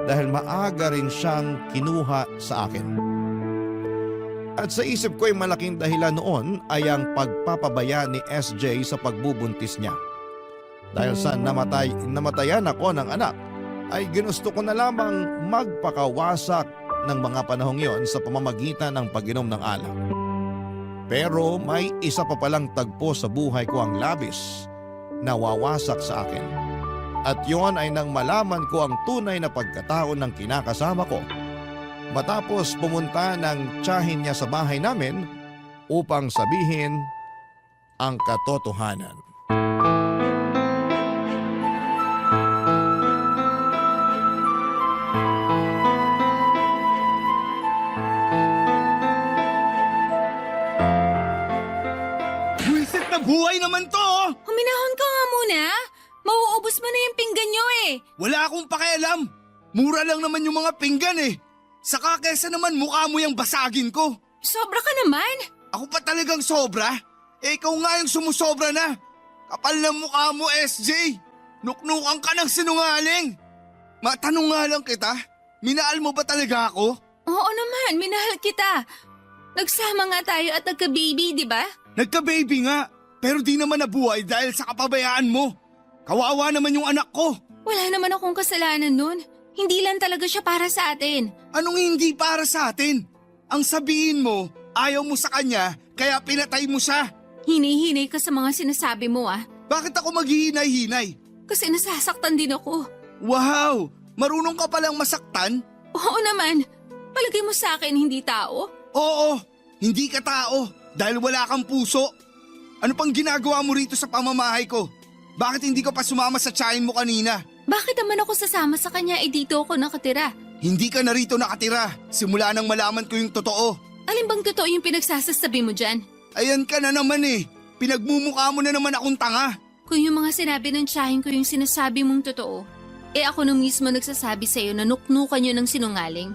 dahil maaga rin siyang kinuha sa akin. At sa isip ko ay malaking dahilan noon ay ang pagpapabaya ni SJ sa pagbubuntis niya. Dahil sa namatayan ako ng anak, ay ginusto ko na lamang magpakawasak ng mga panahong yon sa pamamagitan ng pag-inom ng alak. Pero may isa pa palang tagpo sa buhay ko ang labis na wawasak sa akin. At yon ay nang malaman ko ang tunay na pagkatao ng kinakasama ko. Matapos pumunta ng tiyahin niya sa bahay namin upang sabihin ang katotohanan. Buhay naman to! Huminahon ka nga muna. Mauubos mo na yung pinggan nyo Wala akong pakialam. Mura lang naman yung mga pinggan Saka kesa naman mukha mo yung basagin ko. Sobra ka naman. Ako pa talagang sobra? Ikaw nga yung sumusobra na. Kapal na mukha mo, SJ. Nuknukan ka ng sinungaling. Matanong nga lang kita, Minahal mo ba talaga ako? Oo naman, minahal kita. Nagsama nga tayo at nagka-baby, di ba? Nagka-baby nga, pero di naman nabuhay dahil sa kapabayaan mo. Kawawa naman yung anak ko. Wala naman akong kasalanan nun. Hindi lang talaga siya para sa atin. Anong hindi para sa atin? Ang sabihin mo, ayaw mo sa kanya, kaya pinatay mo siya. Hini-hinay ka sa mga sinasabi mo ah. Bakit ako maghihinay-hinay? Kasi nasasaktan din ako. Wow! Marunong ka palang masaktan? Oo naman. Palagay mo sa akin hindi tao? Oo, hindi ka tao dahil wala kang puso. Ano pang ginagawa mo rito sa pamamahay ko? Bakit hindi ka pa sumama sa tiyahin mo kanina? Bakit naman ako sasama sa kanya dito ako nakatira? Hindi ka na rito nakatira simula nang malaman ko yung totoo. Alin bang totoo yung pinagsasasabi mo dyan? Ayan ka na naman eh. Pinagmumukha mo na naman akong tanga. Kung yung mga sinabi ng tiyahin ko yung sinasabi mong totoo, ako na mismo nagsasabi sa'yo na nuknukan yun ng sinungaling.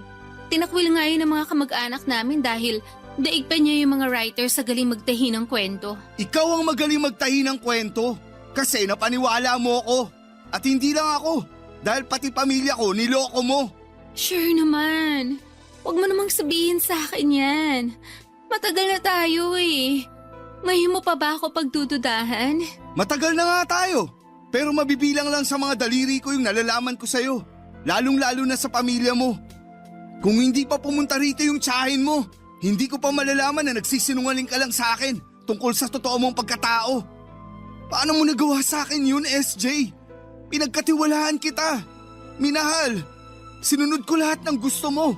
Tinakwil nga yun ng mga kamag-anak namin dahil daig pa niya yung mga writers sa galing magtahi ng kwento. Ikaw ang magaling magtahi ng kwento kasi napaniwala mo ako. At hindi lang ako dahil pati pamilya ko niloko mo. Sure naman. Huwag mo namang sabihin sa akin yan. Matagal na tayo eh. Ngayon mo pa ba ako pagdududahan? Matagal na nga tayo. Pero mabibilang lang sa mga daliri ko yung nalalaman ko sa'yo. Lalong-lalo na sa pamilya mo. Kung hindi pa pumunta rito yung tiyahin mo, hindi ko pa malalaman na nagsisinungaling ka lang sa akin tungkol sa totoo mong pagkatao. Paano mo nagawa sa akin yun, SJ? Pinagkatiwalaan kita. Minahal. Sinunod ko lahat ng gusto mo.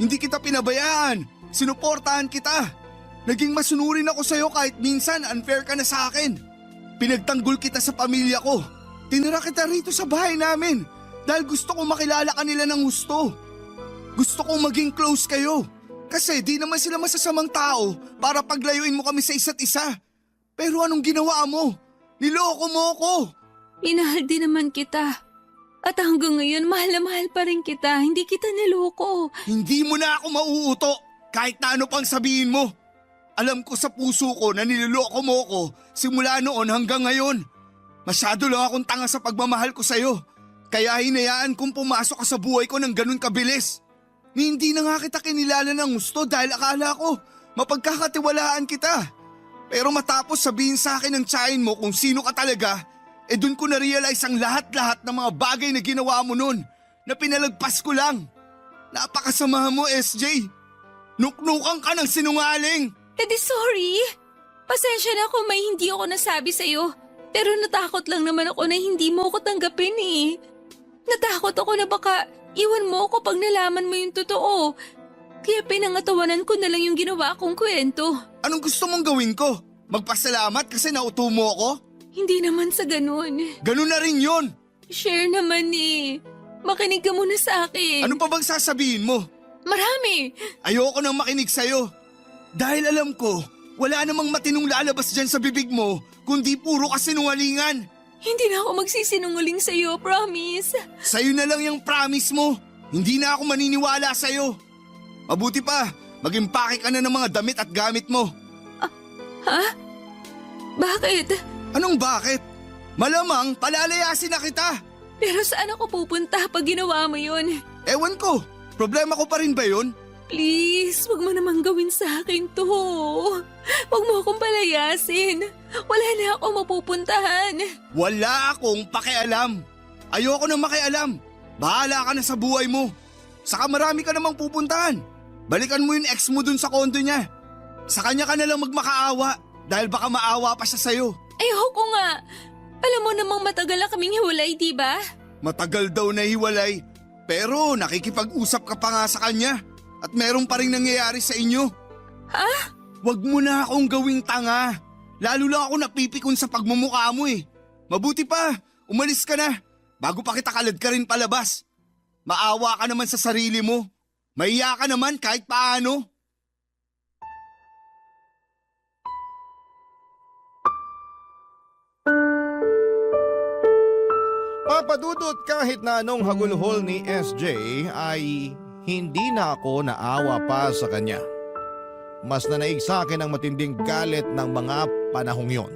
Hindi kita pinabayaan. Sinuportahan kita. Naging masunurin ako sa'yo kahit minsan unfair ka na sa akin. Pinagtanggol kita sa pamilya ko. Tinira kita rito sa bahay namin dahil gusto kong makilala ka nila ng gusto. Gusto kong maging close kayo. Kasi di naman sila masasamang tao para paglayuin mo kami sa isa't isa. Pero anong ginawa mo? Niloko mo ako. Minahal din naman kita. At hanggang ngayon, mahal na mahal pa rin kita. Hindi kita niloko. Hindi mo na ako mauuto kahit na ano pang sabihin mo. Alam ko sa puso ko na niloloko mo ko simula noon hanggang ngayon. Masyado lang akong tanga sa pagmamahal ko sa'yo. Kaya hinayaan kong pumasok ka sa buhay ko ng ganun kabilis. Ni hindi na nga kita kinilala ng gusto dahil akala ko mapagkakatiwalaan kita. Pero matapos sabihin sa akin ng tiyahin mo kung sino ka talaga, dun ko na-realize ang lahat-lahat ng mga bagay na ginawa mo nun na pinalagpas ko lang. Napakasama mo, SJ. Nuknukan ka ng sinungaling. Sorry. Pasensya na kung may hindi ako nasabi sa'yo. Pero natakot lang naman ako na hindi mo ako tanggapin eh. Natakot ako na baka iwan mo ako pag nalaman mo yung totoo. Kaya pinangatawanan ko na lang yung ginawa kong kwento. Anong gusto mong gawin ko? Magpasalamat kasi nauto mo ako? Hindi naman sa ganun. Ganun na rin yun. Share naman eh. Makinig ka muna sa akin. Ano pa bang sasabihin mo? Marami. Ayoko nang makinig sa'yo. Dahil alam ko, wala namang matinong lalabas dyan sa bibig mo, kundi puro kasinungalingan. Hindi na ako magsisinungaling sa'yo, promise. Sa'yo na lang yung promise mo. Hindi na ako maniniwala sa'yo. Mabuti pa, mag-impake ka na ng mga damit at gamit mo. Ha? Bakit? Anong bakit? Malamang palalayasin na kita. Pero saan ako pupunta pag ginawa mo yun? Ewan ko, problema ko pa rin ba yun? Please, wag mo namang gawin sa akin to. Wag mo akong palayasin. Wala na akong mapupuntahan. Wala akong pakialam. Ayoko na makialam. Bahala ka na sa buhay mo. Saka marami ka namang pupuntahan. Balikan mo yung ex mo dun sa kondo niya. Sa kanya ka na lang magmakaawa dahil baka maawa pa siya sa'yo. Ayoko nga. Alam mo namang matagal na kaming hiwalay, di ba? Matagal daw na hiwalay. Pero nakikipag-usap ka pa nga sa kanya. At meron pa rin nangyayari sa inyo. Ha? Wag mo na akong gawing tanga. Lalo lang ako napipikon sa pagmumukha mo eh. Mabuti pa, umalis ka na. Bago pa kita kalad ka rin palabas. Maawa ka naman sa sarili mo. Mahiya ka naman kahit paano. Papadudot kahit na anong hagulhol ni SJ ay hindi na ako naawa pa sa kanya. Mas nanaig sa akin ang matinding galit ng mga panahong yon.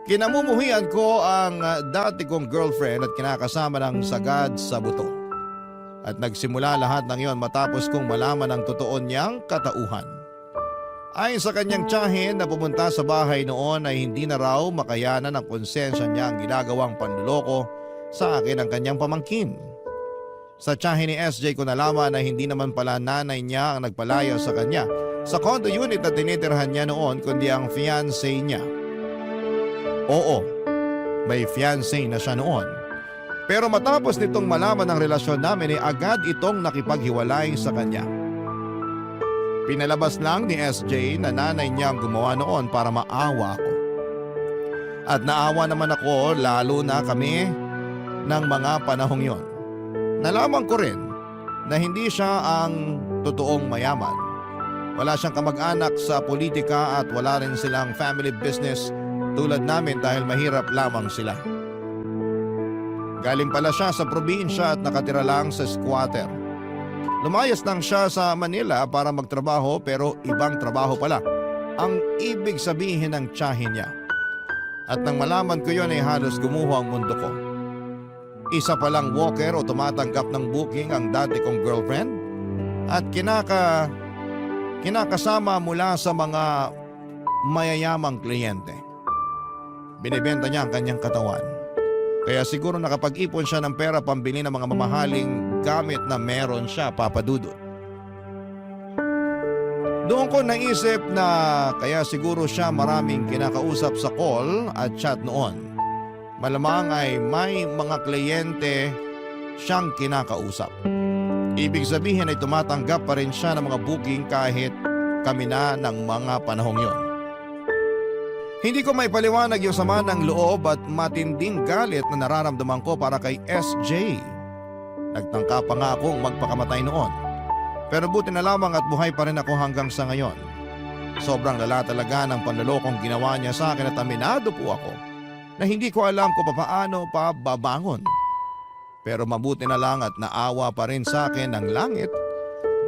Kinamumuhian ko ang dati kong girlfriend at kinakasama ng sagad sa buto. At nagsimula lahat ng iyon matapos kong malaman ang totoo niyang katauhan. Ayon sa kanyang tiyahin na pumunta sa bahay noon ay hindi na raw makayanan ng konsensya niya ang ginagawang panluloko sa akin ng kanyang pamangkin. Sa tiyahin ni SJ ko nalaman na hindi naman pala nanay niya ang nagpalaya sa kanya sa condo unit na tinitirhan niya noon kundi ang fiancé niya. Oo, may fiancé na siya noon. Pero matapos nitong malaman ang relasyon namin ay agad itong nakipaghiwalay sa kanya. Pinalabas lang ni SJ na nanay niya ang gumawa noon para maawa ako. At naawa naman ako lalo na kami ng mga panahong yon. Nalaman ko rin na hindi siya ang totoong mayaman. Wala siyang kamag-anak sa politika at wala rin silang family business tulad namin dahil mahirap lamang sila. Galing pala siya sa probinsya at nakatira lang sa squatter. Lumayas lang siya sa Manila para magtrabaho pero ibang trabaho pala ang ibig sabihin ng tiyahin niya. At nang malaman ko yon ay halos gumuho ang mundo ko. Isa palang walker o tumatanggap ng booking ang dati kong girlfriend at kinakasama mula sa mga mayayamang kliyente. Binibenta niya ang kanyang katawan. Kaya siguro nakapag-ipon siya ng pera pambili ng mga mamahaling gamit na meron siya, Papa Dudut. Doon ko naisip na kaya siguro siya maraming kinakausap sa call at chat noon. Malamang ay may mga kliyente siyang kinakausap. Ibig sabihin ay tumatanggap pa rin siya ng mga booking kahit kami na ng mga panahong yon. Hindi ko maipaliwanag yung sama ng loob at matinding galit na nararamdaman ko para kay SJ. Nagtangka pa nga akong magpakamatay noon. Pero buti na lamang at buhay pa rin ako hanggang sa ngayon. Sobrang lala talaga ng panlolokong ginawa niya sa akin at aminado po ako na hindi ko alam kung paano pa babangon. Pero mabuti na lang at naawa pa rin sa akin ng langit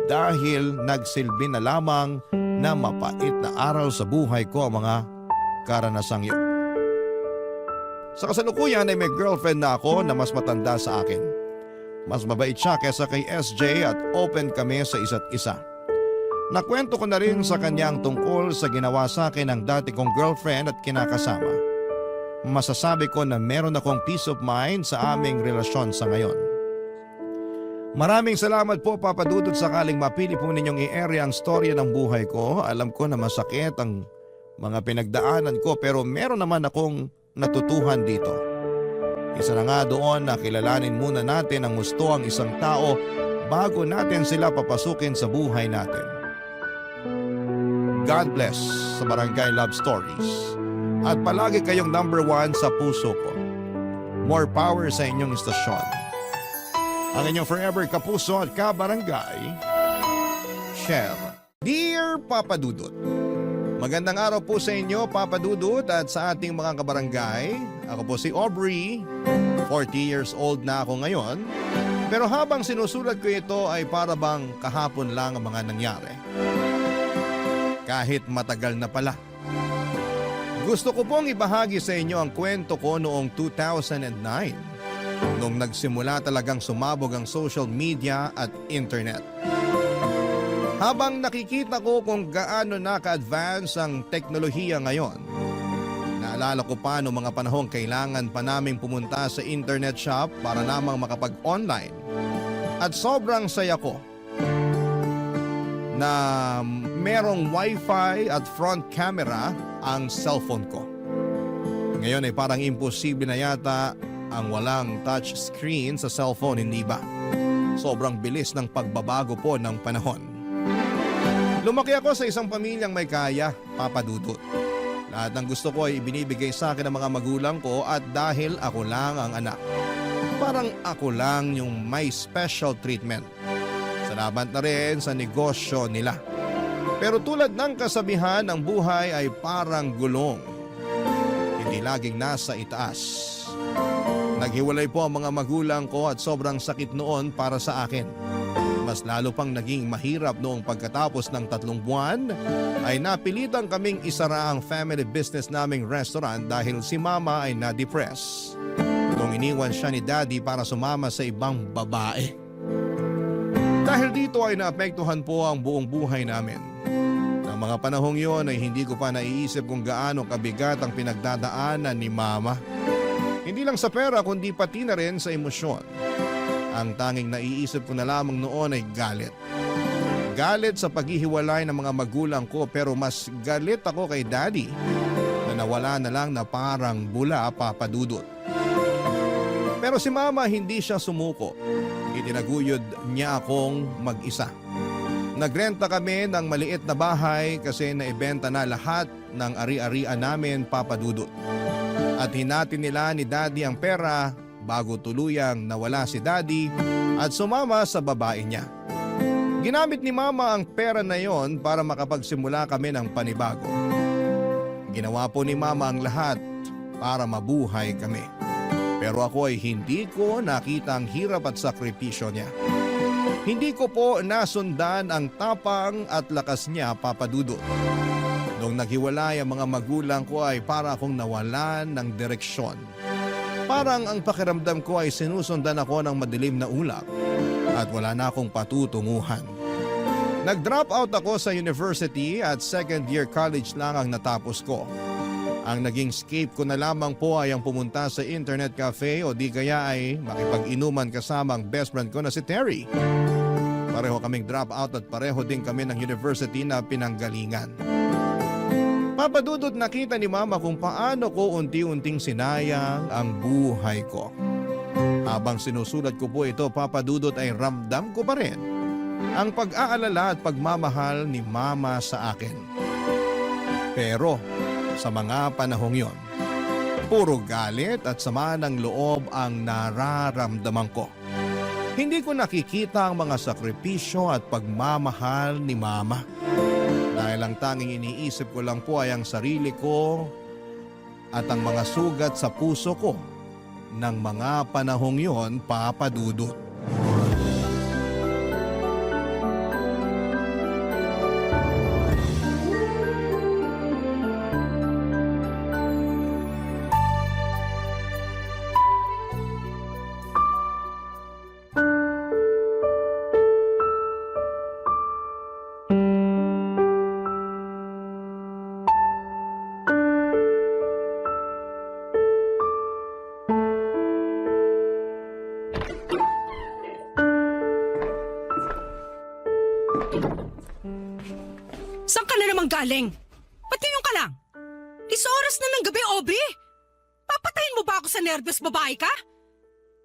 dahil nagsilbi na lamang na mapait na araw sa buhay ko ang mga karanasang yun. Sa kasalukuyan ay may girlfriend na ako na mas matanda sa akin. Mas mabait siya kesa kay SJ at open kami sa isa't isa. Nakwento ko na rin sa kanyang tungkol sa ginawa sa akin ng dati kong girlfriend at kinakasama. Masasabi ko na meron akong peace of mind sa aming relasyon sa ngayon. Maraming salamat po Papa Dudut sakaling mapili po ninyong i-area ang storya ng buhay ko. Alam ko na masakit ang mga pinagdaanan ko pero meron naman akong natutuhan dito. Isa na nga doon na kilalanin muna natin ang gusto ang isang tao bago natin sila papasukin sa buhay natin. God bless sa Barangay Love Stories. At palagi kayong number 1 sa puso ko. More power sa inyong istasyon. Ang inyong forever kapuso at kabarangay, Cher. Dear Papa Dudut, magandang araw po sa inyo, Papa Dudut, at sa ating mga kabarangay. Ako po si Aubrey, 40 years old na ako ngayon. Pero habang sinusulat ko ito ay para bang kahapon lang ang mga nangyari. Kahit matagal na pala. Gusto ko pong ibahagi sa inyo ang kwento ko noong 2009. Nung nagsimula talagang sumabog ang social media at internet. Habang nakikita ko kung gaano na ka-advance ang teknolohiya ngayon, naalala ko pa noong mga panahong kailangan pa naming pumunta sa internet shop para namang makapag-online. At sobrang saya ko na merong wifi at front camera ang cellphone ko. Ngayon ay parang imposible na yata ang walang touch screen sa cellphone, hindi ba? Sobrang bilis ng pagbabago po ng panahon. Lumaki ako sa isang pamilyang may kaya, Papa Dudut. Lahat ng gusto ko ay ibinibigay sa akin ng mga magulang ko at dahil ako lang ang anak. Parang ako lang yung may special treatment. Salamat na rin sa negosyo nila. Pero tulad ng kasabihan, ang buhay ay parang gulong. Hindi laging nasa itaas. Naghiwalay po ang mga magulang ko at sobrang sakit noon para sa akin. Mas lalo pang naging mahirap noong pagkatapos ng 3 buwan ay napilitan kaming isara ang family business naming restaurant dahil si Mama ay na-depress. Nung iniwan siya ni Daddy para sumama sa ibang babae. Dahil dito ay naapektuhan po ang buong buhay namin. Ng mga panahong yon ay hindi ko pa naiisip kung gaano kabigat ang pinagdadaanan ni Mama. Hindi lang sa pera kundi pati na rin sa emosyon. Ang tanging naiisip ko na lamang noon ay galit. Galit sa paghihiwalay ng mga magulang ko pero mas galit ako kay Daddy na nawala na lang na parang bula papadudot. Pero si Mama hindi siya sumuko. Itinaguyod niya akong mag-isa. Nagrenta kami ng maliit na bahay kasi naibenta na lahat ng ari-arian namin papadudot. At hinati nila ni Daddy ang pera bago tuluyang nawala si Daddy at sumama sa babae niya. Ginamit ni Mama ang pera na yon para makapagsimula kami ng panibago. Ginawa po ni Mama ang lahat para mabuhay kami. Pero ako ay hindi ko nakita ang hirap at sakripisyo niya. Hindi ko po nasundan ang tapang at lakas niya papadudot. Nung naghiwalay ang mga magulang ko ay para akong nawalan ng direksyon. Parang ang pakiramdam ko ay sinusundan ako ng madilim na ulap at wala na akong patutunguhan. Nag-drop out ako sa university at second year college lang ang natapos ko. Ang naging escape ko na lamang po ay ang pumunta sa internet cafe o di kaya ay makipag-inuman kasama ang best friend ko na si Terry. Pareho kaming drop out at pareho din kami ng university na pinanggalingan. Papadudot nakita ni Mama kung paano ko unti-unting sinayang ang buhay ko. Habang sinusulat ko po ito, Papadudot, ay ramdam ko pa rin ang pag-aalala at pagmamahal ni Mama sa akin. Pero sa mga panahong yon, puro galit at sama ng loob ang nararamdaman ko. Hindi ko nakikita ang mga sakripisyo at pagmamahal ni Mama. Dahil ang tanging iniisip ko lang po ay ang sarili ko at ang mga sugat sa puso ko ng mga panahong yon, Papadudot. Saan ka na naman galing? Pati yung ka lang? Oras na ng gabi, Aubrey! Papatayin mo ba ako sa nervyos, babae ka?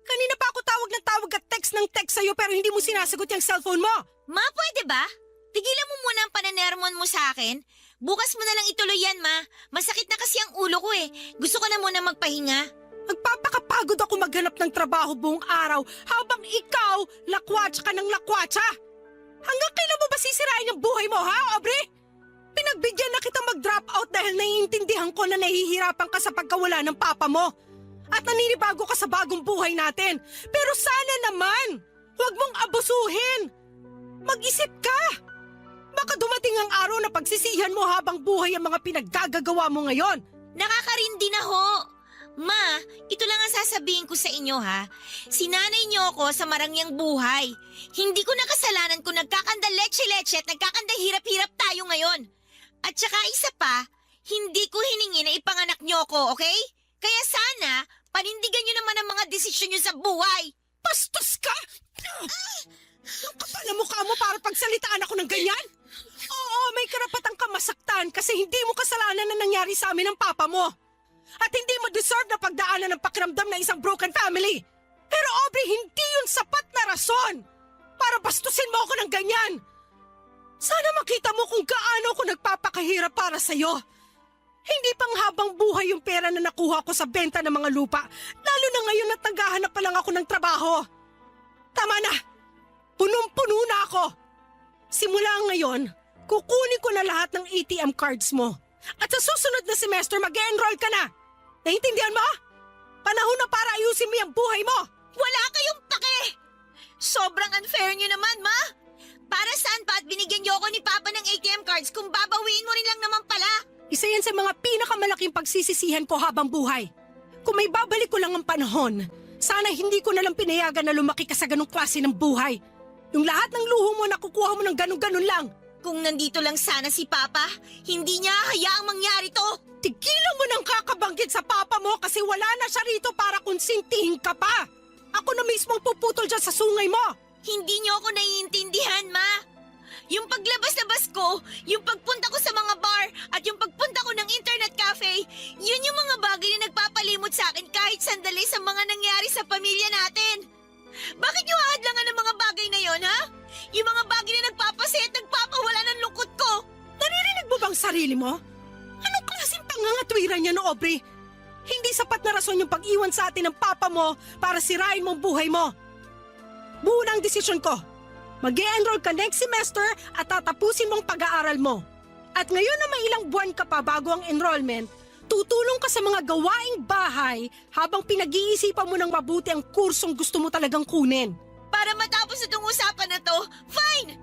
Kanina pa ako tawag ng tawag at text ng text sa'yo pero hindi mo sinasagot yung cellphone mo. Ma, pwede ba? Tigilan mo muna ang pananermon mo sa akin. Bukas mo na lang ituloy yan, Ma. Masakit na kasi ang ulo ko eh. Gusto ko na muna magpahinga. Magpapakapagod ako maghanap ng trabaho buong araw habang ikaw, lakwatsa ka ng lakwatsa. Hanggang kailan mo ba sisirain ang buhay mo, ha, Aubrey? Pinagbigyan na kita mag-drop out dahil naiintindihan ko na nahihirapan ka sa pagkawala ng papa mo. At naninibago ka sa bagong buhay natin. Pero sana naman, huwag mong abusuhin. Mag-isip ka. Baka dumating ang araw na pagsisihan mo habang buhay ang mga pinaggagawa mo ngayon. Nakakarindi na ho. Ma, ito lang ang sasabihin ko sa inyo ha. Sinanay niyo ako sa marangyang buhay. Hindi ko nakasalanan kung nagkakanda leche-leche at nagkakanda hirap-hirap tayo ngayon. At saka isa pa, hindi ko hiningi na ipanganak niyo ako, okay? Kaya sana, panindigan niyo naman ang mga desisyon niyo sa buhay. Bastos ka! Ang kapal na mukha mo para pagsalitaan ako ng ganyan? Oo, may karapatan ka masaktan kasi hindi mo kasalanan na nangyari sa amin ng papa mo. At hindi mo deserve na pagdaanan ng pakiramdam ng isang broken family. Pero Aubrey, hindi yun sapat na rason para bastusin mo ako ng ganyan. Sana makita mo kung gaano ako nagpapakahirap para sa'yo. Hindi pang habang buhay yung pera na nakuha ko sa benta ng mga lupa, lalo na ngayon at naghahanap pa lang ako ng trabaho. Tama na! Punong-puno na ako! Simula ngayon, kukunin ko na lahat ng ATM cards mo. At sa susunod na semester, mag-enroll ka na! Naintindihan mo? Panahon na para ayusin mo yung buhay mo! Wala kayong pake! Sobrang unfair niyo naman, Ma! Para saan pa at binigyan niyo ako ni Papa ng ATM cards kung babawiin mo rin lang naman pala? Isa yan sa mga pinakamalaking pagsisisihan ko habang buhay. Kung may babalik ko lang ang panahon, sana hindi ko na lang pinayagan na lumaki ka sa ganong klase ng buhay. Yung lahat ng luho mo nakukuha mo ng ganun-ganun lang. Kung nandito lang sana si Papa, hindi niya hayaang mangyari to. Tigilan mo ng kakabanggit sa papa mo kasi wala na siya rito para konsintihin ka pa. Ako na mismo ang puputol dyan sa sungay mo. Hindi niyo ako naiintindihan, Ma. Yung paglabas-labas ko, yung pagpunta ko sa mga bar, at yung pagpunta ko ng internet cafe, yun yung mga bagay na nagpapalimot sa akin kahit sandali sa mga nangyari sa pamilya natin. Bakit niyo ahadlangan ng mga bagay na yon, ha? Yung mga bagay na nagpapasaya at nagpapawala ng lungkot ko. Naririnig mo bang sarili mo? Anong klaseng pangangatwiran niya no, Aubrey? Hindi sapat na rason yung pag-iwan sa atin ng papa mo para sirain mong buhay mo. Buo na ang desisyon ko. Mag-e-enroll ka next semester at tatapusin mong pag-aaral mo. At ngayon na may ilang buwan ka pa bago ang enrollment, tutulong ka sa mga gawaing bahay habang pinag-iisipan mo ng mabuti ang kursong gusto mo talagang kunin. Para matapos itong usapan na to, fine!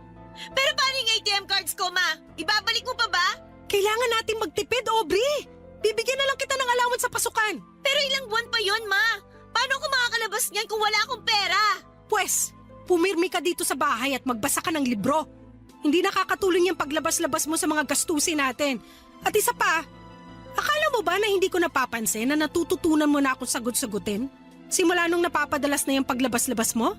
Pero paano yung ATM cards ko, Ma? Ibabalik mo pa ba? Kailangan natin magtipid, Aubrey. Bibigyan na lang kita ng allowance sa pasukan. Pero ilang buwan pa yon, Ma. Paano ako makakalabas niyan kung wala akong pera? Pwes, pumirmi ka dito sa bahay at magbasa ka ng libro. Hindi nakakatulong yung paglabas-labas mo sa mga gastusin natin. At isa pa, akala mo ba na hindi ko napapansin na natututunan mo na akong sagot-sagutin? Simula nung napapadalas na yung paglabas-labas mo?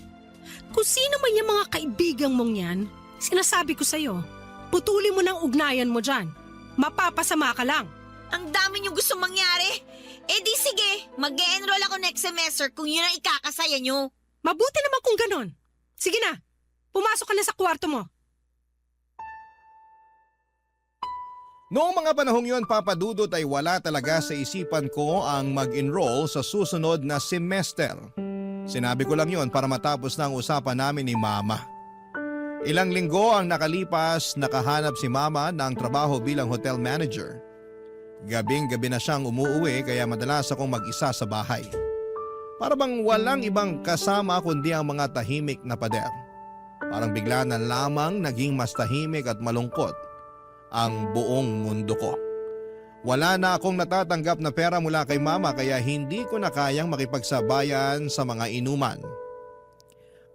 Kung sino man yung mga kaibigan mong yan, sinasabi ko sa'yo, putulin mo ng ugnayan mo dyan. Mapapasama ka lang. Ang dami niyong gustong mangyari. Eh di sige, mag-e-enroll ako next semester kung yun ang ikakasaya niyo. Mabuti naman kung ganon. Sige na, pumasok ka na sa kwarto mo. Noong mga panahong yon, Papa Dudut, ay wala talaga sa isipan ko ang mag-enroll sa susunod na semester. Sinabi ko lang yon para matapos na ang usapan namin ni Mama. Ilang linggo ang nakalipas, nakahanap si Mama ng trabaho bilang hotel manager. Gabing-gabi na siyang umuuwi kaya madalas akong mag-isa sa bahay. Para bang walang ibang kasama kundi ang mga tahimik na pader. Parang bigla na lamang naging mas tahimik at malungkot ang buong mundo ko. Wala na akong natatanggap na pera mula kay Mama kaya hindi ko na kayang makipagsabayan sa mga inuman.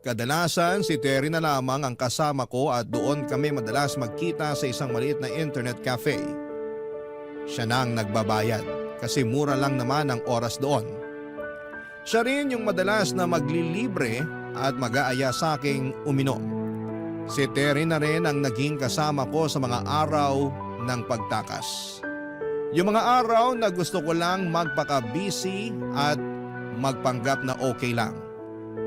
Kadalasan si Terry na lamang ang kasama ko at doon kami madalas magkita sa isang maliit na internet cafe. Siya na ang nagbabayad kasi mura lang naman ang oras doon. Siya rin yung madalas na maglilibre at mag-aaya sa aking uminom. Si Terry na rin ang naging kasama ko sa mga araw ng pagtakas. Yung mga araw na gusto ko lang magpaka-busy at magpanggap na okay lang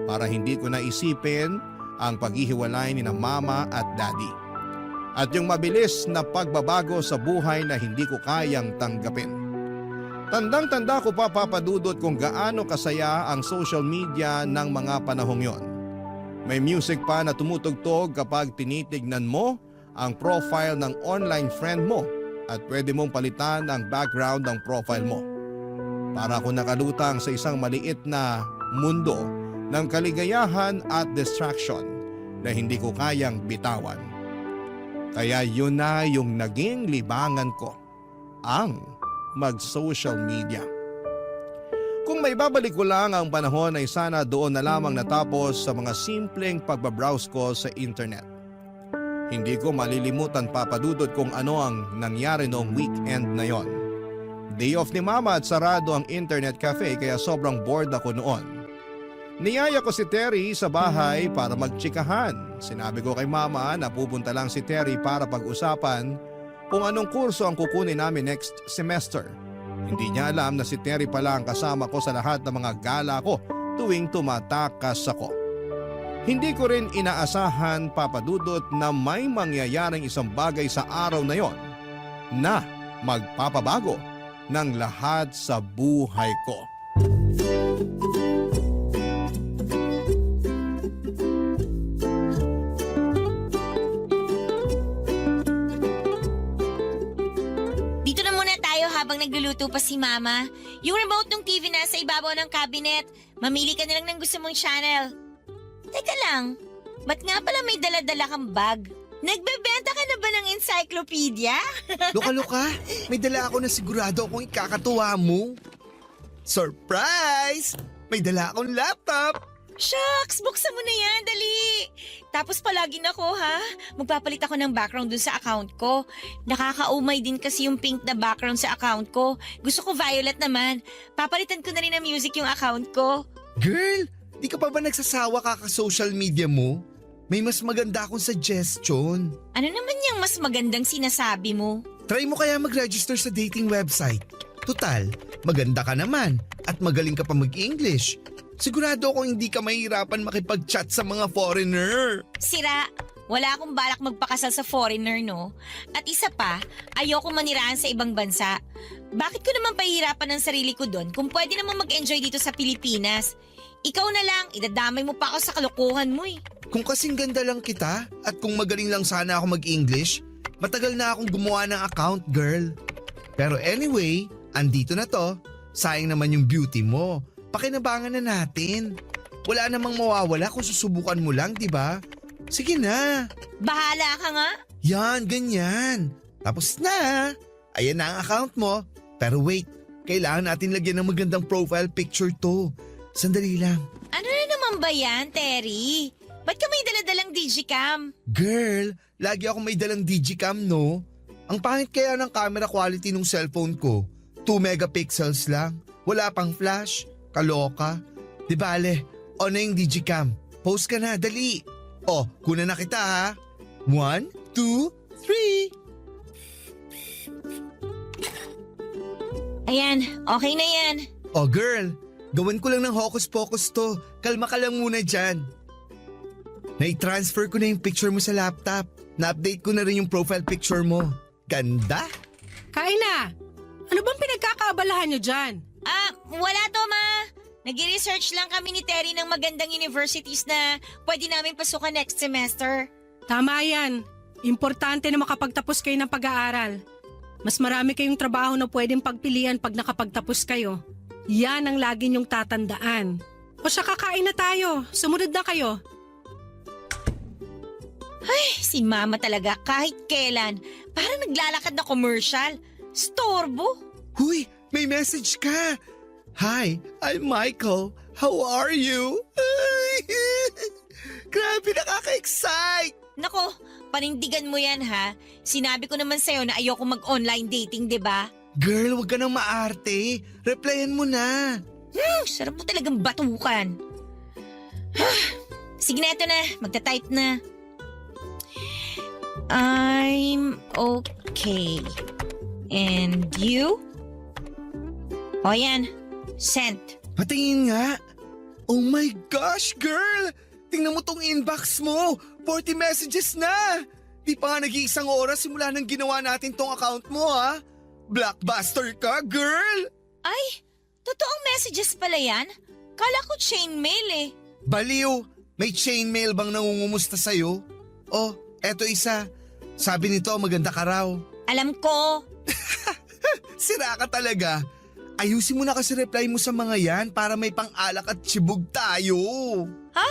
para hindi ko naisipin ang paghihiwalay ni na Mama at Daddy. At yung mabilis na pagbabago sa buhay na hindi ko kayang tanggapin. Tandang-tanda ko pa, Papa Dudut, kung gaano kasaya ang social media ng mga panahong yon. May music pa na tumutugtog kapag tinitignan mo ang profile ng online friend mo at pwede mong palitan ang background ng profile mo. Para ako nakalutang sa isang maliit na mundo ng kaligayahan at distraction na hindi ko kayang bitawan. Kaya yun na yung naging libangan ko, ang mag-social media. Kung may babalik ko lang ang panahon ay sana doon na lamang natapos sa mga simpleng pagbabrowse ko sa internet. Hindi ko malilimutan, Papa Dudut, kung ano ang nangyari noong weekend na yon. Day off ni Mama at sarado ang internet cafe kaya sobrang bored ako noon. Niyaya ko si Terry sa bahay para magtsikahan. Sinabi ko kay Mama na pupunta lang si Terry para pag-usapan kung anong kurso ang kukunin namin next semester. Hindi niya alam na si Terry pala ang kasama ko sa lahat ng mga gala ko tuwing tumatakas ako. Hindi ko rin inaasahan, Papa Dudut, na may mangyayaring isang bagay sa araw na yon na magpapabago ng lahat sa buhay ko. Dito na muna tayo habang nagluluto pa si Mama. Yung remote ng TV nasa ibabaw ng cabinet. Mamili ka na lang ng gusto mong channel. Teka lang, ba't nga pala may dala-dala kang bag? Nagbebenta ka na ba ng encyclopedia? Luka-luka, may dala ako na sigurado akong ikakatuwa mo. Surprise! May dala akong laptop. Shucks, buksan mo na yan, dali. Tapos palagi na ko, ha? Magpapalit ako ng background dun sa account ko. Nakakaumay din kasi yung pink na background sa account ko. Gusto ko violet naman. Papalitan ko na rin ng music yung account ko. Girl, di ka pa ba nagsasawa kaka-social media mo? May mas maganda akong suggestion. Ano naman yung mas magandang sinasabi mo? Try mo kaya mag-register sa dating website. Tutal, maganda ka naman at magaling ka pa mag-English. Sigurado akong hindi ka mahirapan makipag-chat sa mga foreigner. Sira, wala akong balak magpakasal sa foreigner, no? At isa pa, ayoko maniraan sa ibang bansa. Bakit ko naman pahihirapan ang sarili ko doon kung pwede naman mag-enjoy dito sa Pilipinas? Ikaw na lang, idadamay mo pa ako sa kalokohan mo eh. Kung kasing ganda lang kita at kung magaling lang sana ako mag-English, matagal na akong gumawa ng account, girl. Pero anyway, andito na to. Sayang naman yung beauty mo. Pakinabangan na natin. Wala namang mawawala kung susubukan mo lang, di ba? Sige na. Bahala ka nga. Yan, ganyan. Tapos na. Ayan na ang account mo. Pero wait, kailangan natin lagyan ng magandang profile picture to. Sandali lang. Ano na naman ba yan, Terry? Ba't ka may daladalang digicam? Girl, lagi ako may dalang digicam, no? Ang pangit kaya ng camera quality ng cellphone ko. 2 megapixels lang. Wala pang flash. Kaloka. Di bale, on na yung digicam. Post ka na, dali. O, kunan na kita ha. 1, 2, 3. Ayan, okay na yan. O girl, gawin ko lang ng hocus-pocus to. Kalma ka lang muna dyan. Nai-transfer ko na yung picture mo sa laptop. Na-update ko na rin yung profile picture mo. Ganda? Kain na! Ano bang pinagkakaabalahan nyo dyan? Wala to, ma. Nag-research lang kami ni Terry ng magandang universities na pwede namin pasukan next semester. Tama yan. Importante na makapagtapos kayo ng pag-aaral. Mas marami kayong trabaho na pwedeng pagpilian pag nakapagtapos kayo. Yan ang lagi niyong tatandaan. O siya, kakain na tayo. Sumunod na kayo. Si mama talaga kahit kailan. Parang naglalakad na commercial. Storbo. Huy, may message ka. Hi, I'm Michael. How are you? Grabe, nakaka-excite. Nako, panindigan mo yan ha. Sinabi ko naman sa'yo na ayoko mag-online dating, di ba? Girl, wag ka nang maarte. Replyan mo na. Sarap mo talagang batukan. Sige na, ito na. Magta-type na. I'm okay. And you? O yan, sent. Patingin nga. Oh my gosh, girl! Tingnan mo tong inbox mo. 40 messages na. Di pa nga nag-iisang oras simula nang ginawa natin tong account mo, ha? Blockbuster ka, girl! Ay, totoong messages pala yan? Kala ko chainmail eh. Baliw! May chainmail bang nangungumusta sa'yo? Oh, eto isa. Sabi nito, maganda ka raw. Alam ko. Sira ka talaga. Ayusin mo na kasi reply mo sa mga yan para may pang-alak at tsibog tayo. Ha?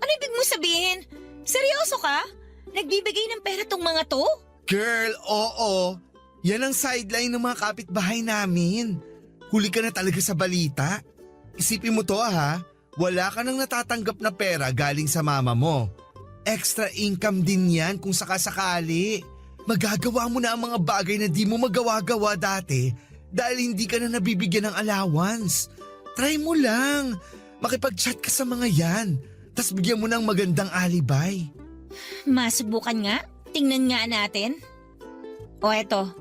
Ano ibig mo sabihin? Seryoso ka? Nagbibigay ng pera tong mga to? Girl, oo. Yan ang sideline ng mga kapitbahay namin. Huli ka na talaga sa balita. Isipin mo to ha, wala ka nang natatanggap na pera galing sa mama mo. Extra income din yan kung sakasakali. Magagawa mo na ang mga bagay na di mo magawa-gawa dati dahil hindi ka na nabibigyan ng allowance. Try mo lang. Makipag-chat ka sa mga yan. Tas bigyan mo ng magandang alibay. Masubukan nga. Tingnan nga natin. O eto.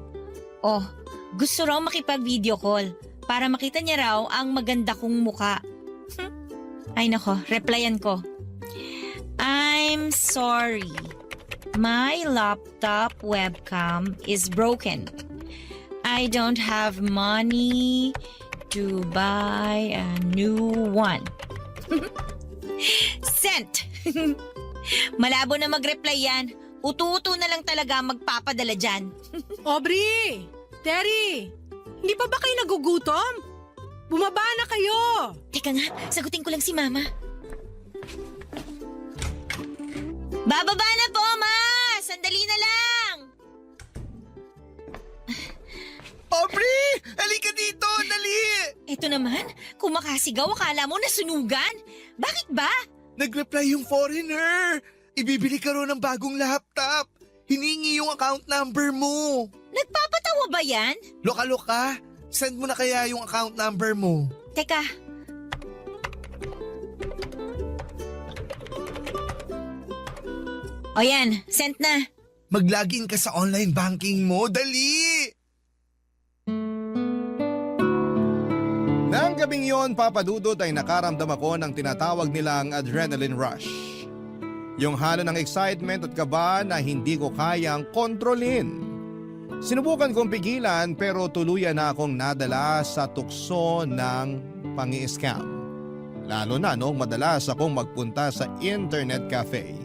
O, gusto raw makipag-video call para makita niya raw ang maganda kong muka. Ay nako, replyan ko. I'm sorry. My laptop webcam is broken. I don't have money to buy a new one. Sent! Malabo na mag-reply yan. Utu-utu na lang talaga magpapadala dyan. Aubrey! Terry! Hindi pa ba kayo nagugutom? Bumaba na kayo! Teka nga, sagutin ko lang si Mama. Bababa na po, Ma! Sandali na lang! Aubrey! Halika dito! Dali! Ito naman, kung makasigaw, akala mo nasunugan. Bakit ba? Nag-reply yung foreigner. Ibibili ka raw ng bagong laptop. Hiningi yung account number mo. Nagpapatawa ba yan? Loka-loka, send mo na kaya yung account number mo. Teka. O yan, sent na. Mag-login ka sa online banking mo. Dali! Nang gabing yon, Papa Dudut, ay nakaramdam ako ng tinatawag nilang adrenaline rush. Yung halo ng excitement at kaba na hindi ko kayang kontrolin. Sinubukan kong pigilan pero tuluyan na akong nadala sa tukso ng pangi-scam. Lalo na noong madalas akong magpunta sa internet cafe.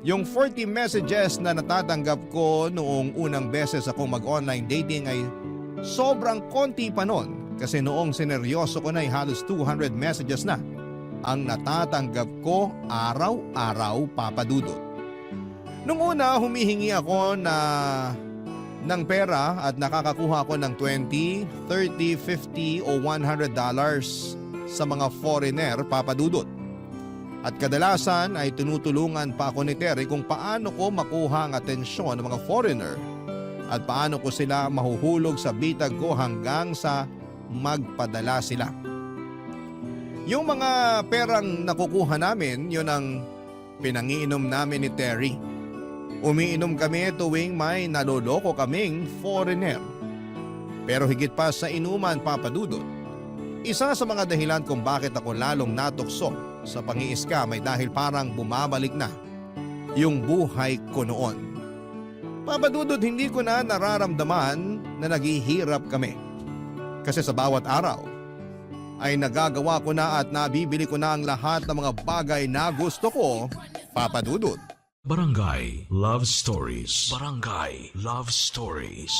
Yung 40 messages na natatanggap ko noong unang beses akong mag-online dating ay sobrang konti pa nun kasi noong sineryoso ko na ay halos 200 messages na ang natatanggap ko araw-araw, Papa Dudut. Nung una humihingi ako ng pera at nakakakuha ako ng $20, $30, $50 o $100 sa mga foreigner, Papa Dudut. At kadalasan ay tinutulungan pa ako ni Terry kung paano ko makuha ang atensyon ng mga foreigner at paano ko sila mahuhulog sa bitag ko hanggang sa magpadala sila. Yung mga perang nakukuha namin, yun ang pinangiinom namin ni Terry. Umiinom kami tuwing may naloloko kaming foreigner. Pero higit pa sa inuman, Papa Dudut, isa sa mga dahilan kung bakit ako lalong natukso sa pangi-scam ay dahil parang bumabalik na yung buhay ko noon. Papa Dudut, hindi ko na nararamdaman na naghihirap kami. Kasi sa bawat araw ay nagagawa ko na at nabibili ko na ang lahat ng mga bagay na gusto ko, Papa Dudut. Barangay Love Stories. Barangay Love Stories.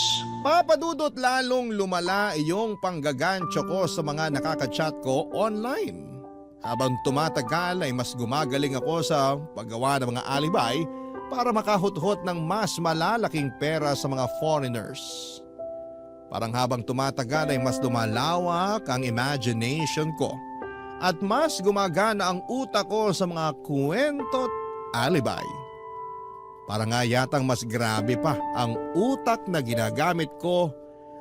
Papa Dudut, lalong lumala iyong panggagancho ko sa mga nakaka-chat ko online. Habang tumatagal ay mas gumagaling ako sa paggawa ng mga alibay para makahuthot ng mas malalaking pera sa mga foreigners. Parang habang tumatagal ay mas lumalawak ang imagination ko at mas gumagana ang utak ko sa mga kwento at alibay. Para nga yatang mas grabe pa ang utak na ginagamit ko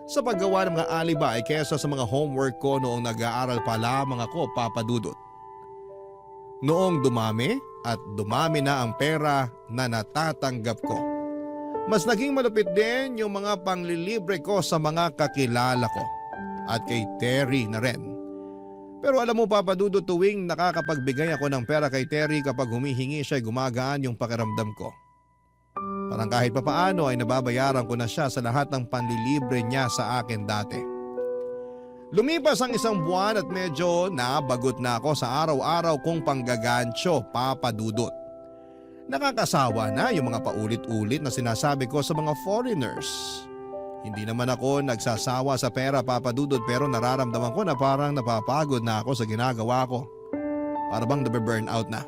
sa paggawa ng mga alibay kaysa sa mga homework ko noong nag-aaral pa lamang ako, Papa Dudut. Noong dumami at dumami na ang pera na natatanggap ko, mas naging malupit din yung mga panglilibre ko sa mga kakilala ko at kay Terry na rin. Pero alam mo, Papa Dudut, tuwing nakakapagbigay ako ng pera kay Terry, kapag humihingi siya ay gumagaan yung pakiramdam ko. Parang kahit papaano ay nababayaran ko na siya sa lahat ng panlilibre niya sa akin dati. Lumipas ang isang buwan at medyo nabagot na ako sa araw-araw kong panggagancho, Papa Dudut. Nakakasawa na yung mga paulit-ulit na sinasabi ko sa mga foreigners. Hindi naman ako nagsasawa sa pera, Papa Dudut, pero nararamdaman ko na parang napapagod na ako sa ginagawa ko. Para bang nabe-burnout na.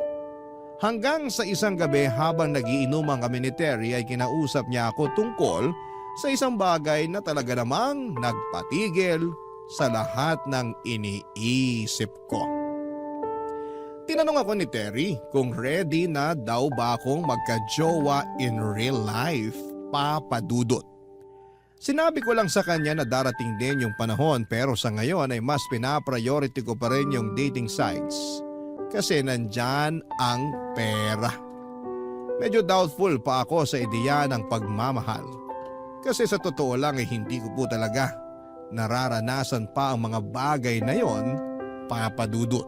Hanggang sa isang gabi habang nagiinuman kami ni Terry ay kinausap niya ako tungkol sa isang bagay na talaga namang nagpatigil sa lahat ng iniisip ko. Tinanong ako ni Terry kung ready na daw ba akong magka-jowa in real life, Papa Dudut. Sinabi ko lang sa kanya na darating din yung panahon, pero sa ngayon ay mas pinapriority ko pa rin yung dating sites kasi nandyan ang pera. Medyo doubtful pa ako sa ideya ng pagmamahal kasi sa totoo lang ay hindi ko po talaga nararanasan pa ang mga bagay na yon, Papa Dudut.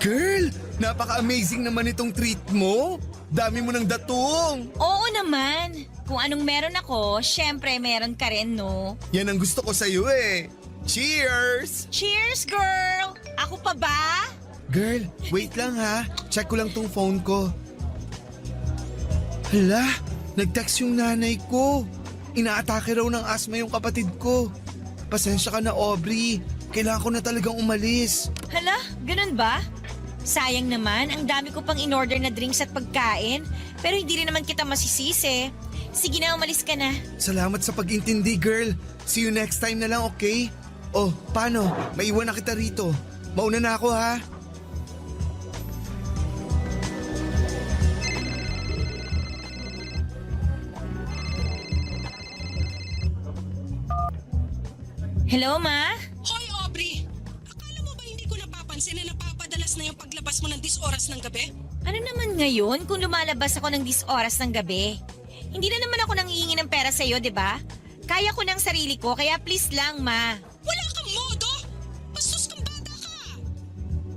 Girl, napaka-amazing naman itong treat mo. Dami mo ng datong. Oo naman. Kung anong meron ako, syempre meron ka rin, no? Yan ang gusto ko sa'yo eh. Cheers! Cheers, girl! Ako pa ba? Girl, wait lang ha. Check ko lang tong phone ko. Hala, nag-text yung nanay ko. Inaatake raw ng asthma yung kapatid ko. Pasensya ka na, Aubrey. Kailangan ko na talagang umalis. Hala, ganun ba? Sayang naman, ang dami ko pang in-order na drinks at pagkain. Pero hindi rin naman kita masisisi. Sige na, umalis ka na. Salamat sa pag-intindi, girl. See you next time na lang, okay? Oh, paano? Maiwan na kita rito. Mauna na ako, ha? Hello, Ma? Hoy, Aubrey! Akala mo ba hindi ko napapansin na napapadalas na yung paglabas mo ng 10 oras ng gabi? Ano naman ngayon kung lumalabas ako ng 10 oras ng gabi? Hindi na naman ako nanghihingi ng pera sa'yo, di ba? Kaya ko ng sarili ko, kaya please lang, Ma. Wala kang modo! Bastos kang bata ka!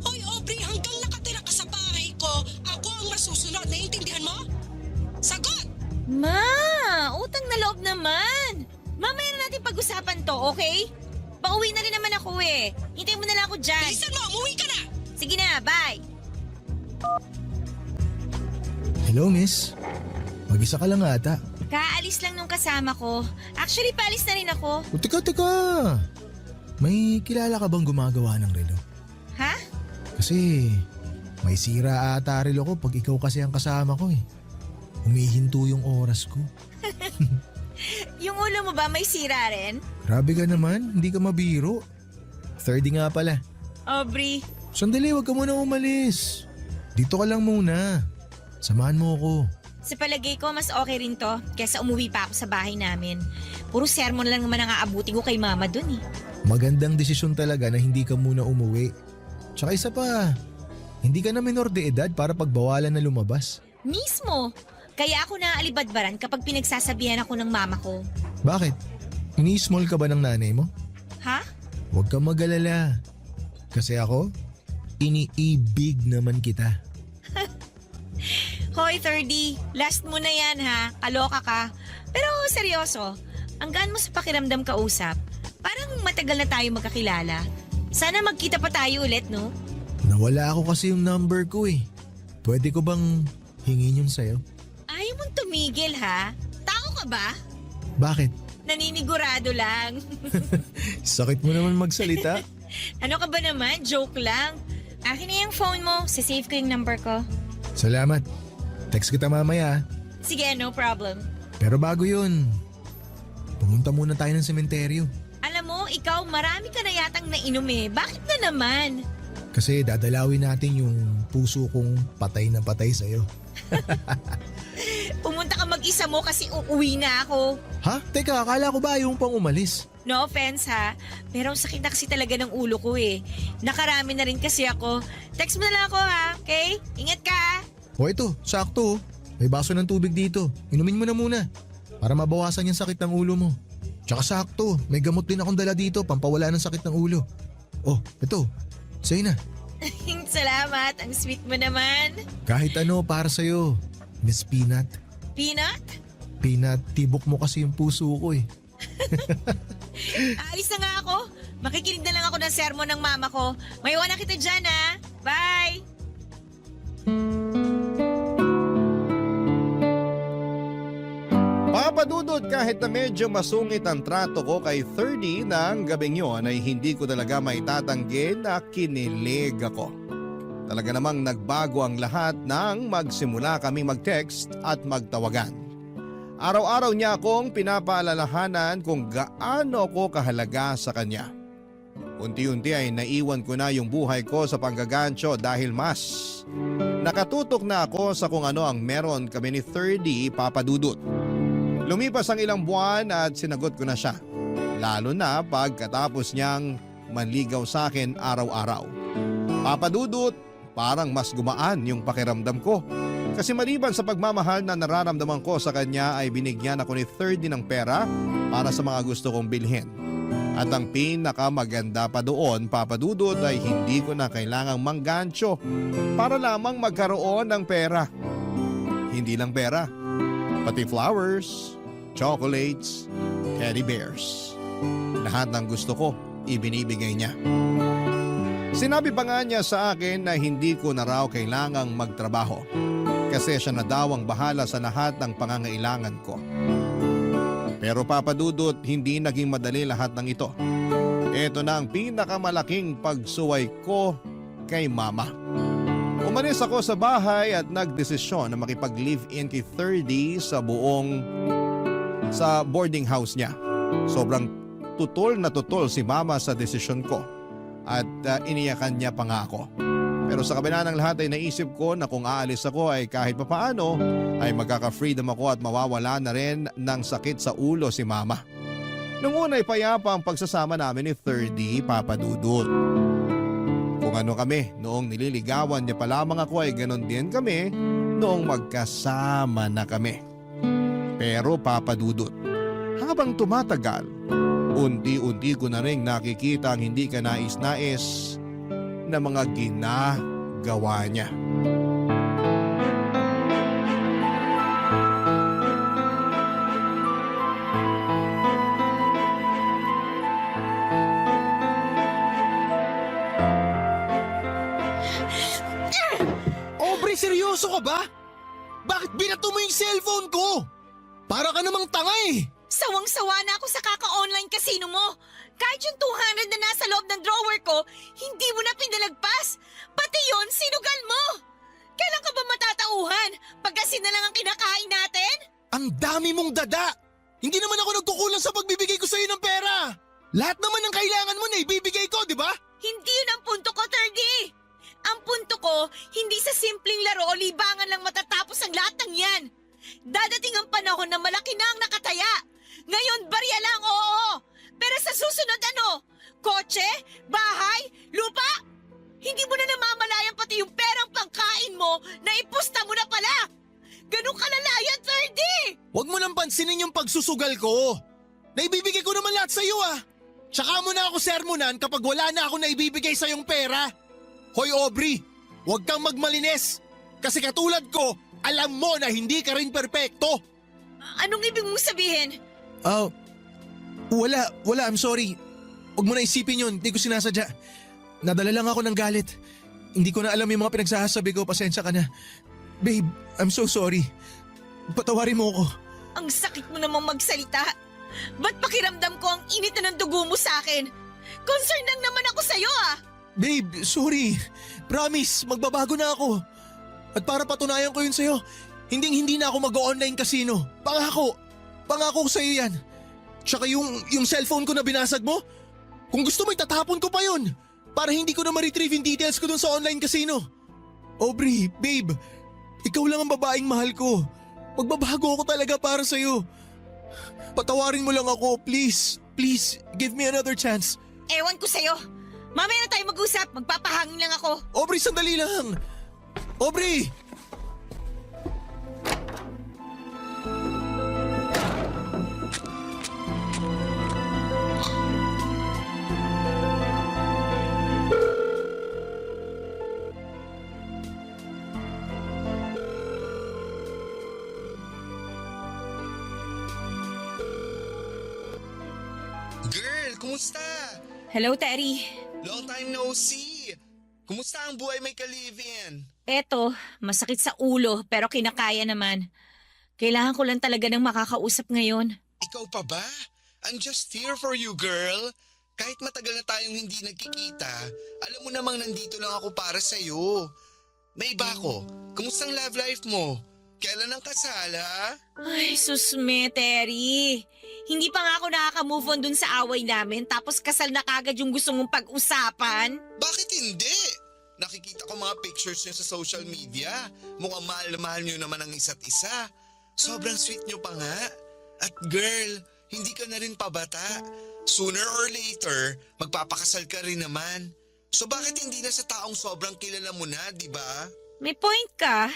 Hoy, Aubrey, hanggang nakatira ka sa bahay ko, ako ang masusunod. Naiintindihan mo? Sagot! Ma, utang na loob naman. Mamaya na natin pag-usapan to, okay? Pauwi na rin naman ako eh. Hintayin mo na lang ako dyan. Bilisan mo, umuwi ka na! Sige na, bye. Hello, miss. Mag-isa ka lang ata. Kaalis lang nung kasama ko. Actually, paalis na rin ako. O, teka. May kilala ka bang gumagawa ng relo? Ha? Kasi may sira ata relo ko pag ikaw kasi ang kasama ko eh. Humihinto yung oras ko. Yung ulo mo ba may sira rin? Grabe ka naman, hindi ka mabiro. 30 nga pala. Aubrey, Sandali, wag ka muna umalis. Dito ka lang muna. Samahan mo ako. sa palagay ko mas okay rin to kesa umuwi pa ako sa bahay namin. Puro sermon lang naman ang aabutin ko kay mama dun eh. Magandang desisyon talaga na hindi ka muna umuwi. Tsaka isa pa, hindi ka na minor de edad para pagbawalan na lumabas. Mismo! Kaya ako naaalibadbaran kapag pinagsasabihan ako ng mama ko. Bakit? Ini-small ka ba ng nanay mo? Ha? Huwag kang mag-alala. Kasi ako, iniibig naman kita. Hoy, 30. Last mo na yan ha. Kaloka ka. Pero seryoso, ang gaan mo sa pakiramdam kausap. Parang matagal na tayo magkakilala. Sana magkita pa tayo ulit, no? Nawala ako kasi yung number ko eh. Pwede ko bang hingin yun sa'yo? Ayaw mong tumigil ha. Tao ka ba? Bakit? Naninigurado lang. Sakit mo naman magsalita. Ano ka ba naman? Joke lang. Akin na yung phone mo. Sasave ko yung number ko. Salamat. Text kita mamaya. Sige, no problem. Pero bago yun, pumunta muna tayo ng sementeryo. Alam mo, ikaw marami ka na yatang nainom eh. Bakit na naman? Kasi dadalawin natin yung puso kong patay na patay sa'yo. Pumunta ka mag-isa mo kasi uuwi na ako. Ha? Teka, akala ko ba yung pang umalis? No offense ha, pero ang sakit na kasi talaga ng ulo ko eh. Nakarami na rin kasi ako. Text mo na lang ako ha, okay? Ingat ka ha. O ito, sakto. May baso ng tubig dito. Inumin mo na muna. Para mabawasan yung sakit ng ulo mo. Tsaka sakto, may gamot din akong dala dito pampawala ng sakit ng ulo. Oh, ito. Sa'yo na. Salamat, ang sweet mo naman. Kahit ano para sa'yo, Miss Peanut. Peanut? Peanut, tibok mo kasi yung puso ko eh. Alis na nga ako. Makikinig na lang ako ng sermon ng mama ko. Maiwan na kita dyan ha. Bye! Papadudod kahit na medyo masungit ang trato ko kay 30 ng gabing yon ay hindi ko talaga maitatanggi na kinilig ako. Talaga namang nagbago ang lahat nang magsimula kaming mag-text at magtawagan. Araw-araw niya akong pinapaalalahanan kung gaano ko kahalaga sa kanya. Unti-unti ay naiwan ko na yung buhay ko sa panggagancho dahil mas nakatutok na ako sa kung ano ang meron kami ni 30 Papadudot. Lumipas ang ilang buwan at sinagot ko na siya. Lalo na pagkatapos niyang manligaw sa akin araw-araw. Papadudot, parang mas gumaan yung pakiramdam ko. Kasi maliban sa pagmamahal na nararamdaman ko sa kanya ay binigyan ako ni 30 ng pera para sa mga gusto kong bilhin. At ang pinakamaganda pa doon, Papadudot, ay hindi ko na kailangang manggancho para lamang magkaroon ng pera. Hindi lang pera, pati flowers, chocolates, teddy bears. Lahat ng gusto ko, ibinibigay niya. Sinabi pa nga niya sa akin na hindi ko na raw kailangang magtrabaho kasi siya na daw ang bahala sa lahat ng pangangailangan ko. Pero Papadudot, hindi naging madali lahat ng ito. Ito na ang pinakamalaking pagsuway ko kay Mama. Umalis ako sa bahay at nagdesisyon na makipag-live-in kay 30 sa boarding house niya. Sobrang tutol na tutol si mama sa desisyon ko at iniyakan niya pa nga ako. Pero sa kabila ng lahat ay naisip ko na kung aalis ako ay kahit papaano ay magkaka-freedom ako at mawawala na rin ng sakit sa ulo si mama. Nung una ay payapa ang pagsasama namin ni 30, Papa Dudut. Kung ano kami noong nililigawan niya pa lamang ako ay ganon din kami noong magkasama na kami. Pero Papa Dudut, habang tumatagal, unti-unti ko na rin nakikita ang hindi kanais-nais na mga ginagawa niya. Aubrey, seryoso ka ba? Bakit binato mo yung cellphone ko? Para ka namang tanga eh. Sawang-sawa na ako sa kaka-online casino mo. Kahit yung 200 na nasa loob ng drawer ko, hindi mo na pinalagpas. Pati yon sinugal mo. Kailan ka ba matatauhan? Pagkasin na lang ang kinakain natin? Ang dami mong dada. Hindi naman ako nagkukulang sa pagbibigay ko sa'yo ng pera. Lahat naman ng kailangan mo na ibibigay ko, di ba? Hindi yun ang punto ko, 30. Ang punto ko, hindi sa simpleng laro o libangan lang matatapos ang lahat ng yan. Dadating ang panahon na malaki na ang nakataya. Ngayon, barya lang, oo. Pero sa susunod ano? Kotse? Bahay? Lupa? Hindi mo na namamalayan pati yung perang pangkain mo na ipusta mo na pala. Ganun kalala yan, 30. Huwag mo nang pansinin yung pagsusugal ko. Naibibigay ko naman lahat sa'yo ah. Tsaka mo na ako sermonan kapag wala na ako naibibigay sa'yong pera. Hoy Aubrey, huwag kang magmalines. Kasi katulad ko, alam mo na hindi ka rin perpekto. Anong ibig mong sabihin? Wala, I'm sorry. Huwag mo na isipin yun, hindi ko sinasadya. Nadala lang ako ng galit. Hindi ko na alam yung mga pinagsasabi ko, pasensya ka na. Babe, I'm so sorry. Patawarin mo ako. Ang sakit mo namang magsalita. Ba't pakiramdam ko ang init na ng dugo mo sa akin? Concerned lang naman ako sa'yo ah. Babe, sorry. Promise, magbabago na ako. At para patunayan ko yun sa'yo, hindi na ako mag-online casino. Pangako ko sa'yo yan. Tsaka yung cellphone ko na binasag mo, kung gusto mo itatapon ko pa yun. Para hindi ko na ma-retrieve yung details ko dun sa online casino. Aubrey, babe, ikaw lang ang babaeng mahal ko. Magbabago ako talaga para sa'yo. Patawarin mo lang ako, please. Please, give me another chance. Ewan ko sa'yo. Mamaya na tayo mag-usap. Magpapahangin lang ako. Aubrey, sandali lang. Aubrey! Girl, kumusta? Hello, Terry. Long time no see. Kumusta ang buhay may ka-live-in? Eto, masakit sa ulo pero kinakaya naman. Kailangan ko lang talaga ng makakausap ngayon. Ikaw pa ba? I'm just here for you, girl. Kahit matagal na tayong hindi nagkikita, alam mo namang nandito lang ako para sa'yo. May iba ako. Kumusta ang love life mo? Kailan ang kasal, ha? Ay, susme, Terry. Hindi pa nga ako nakaka-move on dun sa away namin tapos kasal na kagad yung gusto mong pag-usapan. Bakit hindi? Nakikita ko mga pictures niyo sa social media. Mukhang mahal na mahal niyo naman ang isa't isa. Sobrang sweet niyo pa nga. At girl, hindi ka na rin pabata. Sooner or later, magpapakasal ka rin naman. So bakit hindi na sa taong sobrang kilala mo na, di ba? May point ka.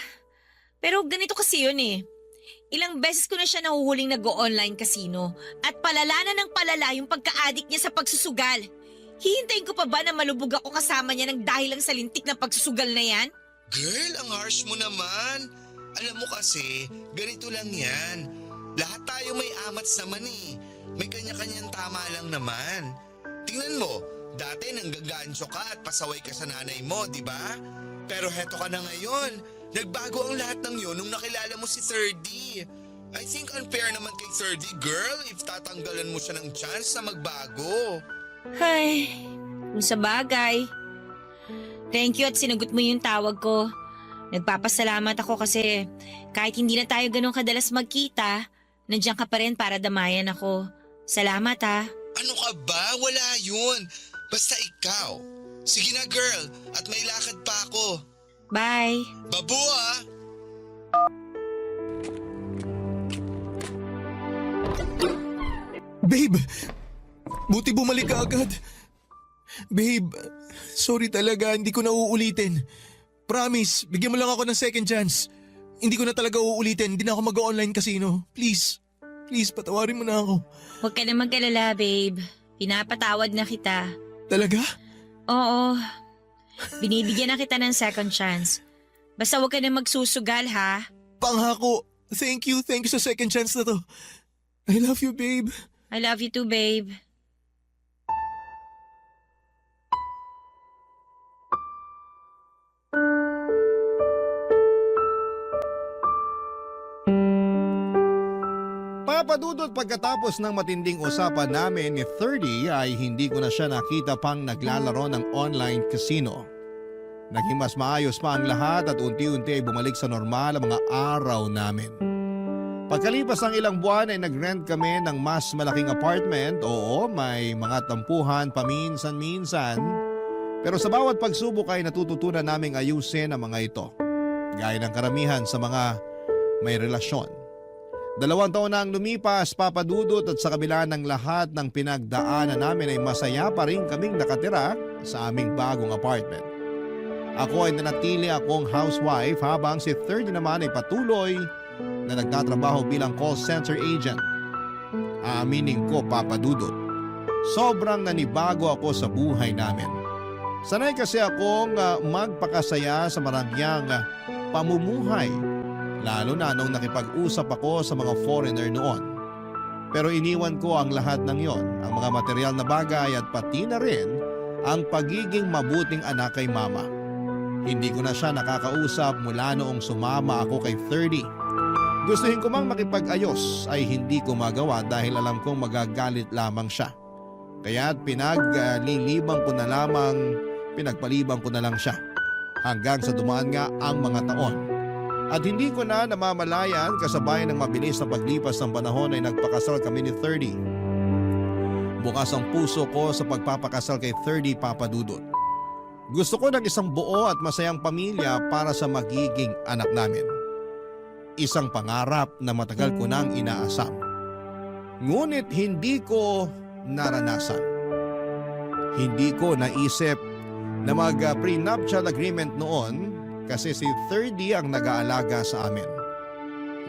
Pero ganito kasi yun eh. Ilang beses ko na siya nahuhuling nag-online casino at palala na ng palala yung pagka-addict niya sa pagsusugal. Hihintayin ko pa ba na malubog ako kasama niya ng dahil lang sa lintik na pagsusugal na yan? Girl, ang harsh mo naman. Alam mo kasi, ganito lang yan. Lahat tayo may amats naman eh. May kanya-kanyang tama lang naman. Tingnan mo, dati nanggagansyo ka at pasaway ka sa nanay mo, di ba? Pero heto ka na ngayon. Nagbago ang lahat ng yun nung nakilala mo si 30. I think unfair naman kay 30, girl, if tatanggalan mo siya ng chance na magbago. Ay, kung sa bagay. Thank you at sinagot mo yung tawag ko. Nagpapasalamat ako kasi kahit hindi na tayo ganun kadalas magkita, nandiyan ka pa rin para damayan ako. Salamat ha. Ano ka ba? Wala yun. Basta ikaw. Sige na girl, at may lakad pa ako. Bye. Babu ah! Babe! Buti bumalik ka agad. Babe, sorry talaga, hindi ko na uulitin. Promise, bigyan mo lang ako ng second chance. Hindi ko na talaga uulitin, hindi na ako mag-online casino. Please, please patawarin mo na ako. Huwag ka na mag-alala, babe. Pinapatawad na kita. Talaga? Oo. Binibigyan na kita ng second chance. Basta huwag ka na magsusugal, ha? Panghako. Thank you sa second chance na to. I love you, babe. I love you too, babe. Papadudot pagkatapos ng matinding usapan namin ni 30 ay hindi ko na siya nakita pang naglalaro ng online casino. Naging mas maayos pa ang lahat at unti-unti ay bumalik sa normal ang mga araw namin. Pagkalipas ng ilang buwan ay nag-rent kami ng mas malaking apartment. Oo, may mga tampuhan paminsan-minsan. Pero sa bawat pagsubok ay natututunan naming ayusin ang mga ito. Gaya ng karamihan sa mga may relasyon. 2 taon na ang lumipas, papadudot, at sa kabila ng lahat ng pinagdaanan namin ay masaya pa rin kaming nakatira sa aming bagong apartment. Ako ay nanatili akong housewife habang si 30 naman ay patuloy na nagtatrabaho bilang call center agent. Aaminin ko, papadudot, sobrang nanibago ako sa buhay namin. Sanay kasi akong magpakasaya sa marangyang pamumuhay, lalo na nung nakipag-usap ako sa mga foreigner noon. Pero iniwan ko ang lahat ng yon, ang mga material na bagay at pati na rin ang pagiging mabuting anak kay mama. Hindi ko na siya nakakausap mula noong sumama ako kay 30. Gustuhin ko mang makipag-ayos ay hindi ko magawa dahil alam kong magagalit lamang siya. Kaya't pinagpalibang ko na lang siya hanggang sa dumaan nga ang mga taon. At hindi ko na namamalayan kasabay ng mabilis na paglipas ng panahon ay nagpakasal kami ni 30. Bukas ang puso ko sa pagpapakasal kay 30, papadudot. Gusto ko ng isang buo at masayang pamilya para sa magiging anak namin. Isang pangarap na matagal ko nang inaasam. Ngunit hindi ko naranasan. Hindi ko naisip na mag-prenuptial agreement noon kasi si 30 ang nag-aalaga sa amin.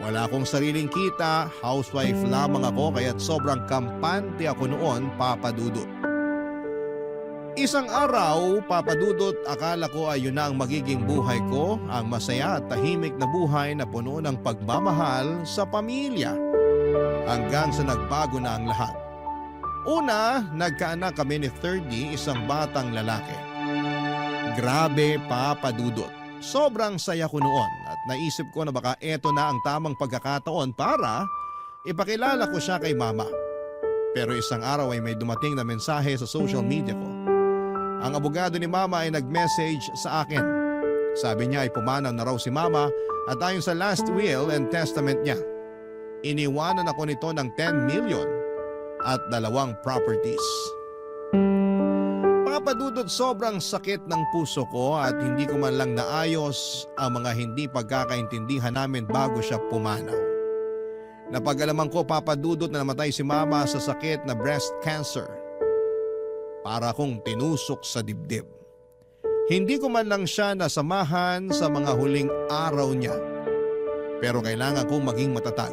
Wala akong sariling kita, housewife lamang ako kaya't sobrang kampante ako noon, papadudot. Isang araw, papadudot, akala ko ay yun na ang magiging buhay ko, ang masaya at tahimik na buhay na puno ng pagmamahal sa pamilya. Hanggang sa nagbago na ang lahat. Una, nagkaanak kami ni 30, isang batang lalaki. Grabe, papadudot. Sobrang saya ko noon at naisip ko na baka eto na ang tamang pagkakataon para ipakilala ko siya kay mama. Pero isang araw ay may dumating na mensahe sa social media ko. Ang abogado ni mama ay nag-message sa akin. Sabi niya ay pumanaw na raw si mama at ayon sa last will and testament niya, iniwanan ako nito ng 10 million at 2 properties. Papadudot, sobrang sakit ng puso ko at hindi ko man lang naayos ang mga hindi pagkakaintindihan namin bago siya pumanaw. Napag-alaman ko, papadudot, na namatay si mama sa sakit na breast cancer. Para akong tinusok sa dibdib. Hindi ko man lang siya nasamahan sa mga huling araw niya. Pero kailangan kong maging matatag,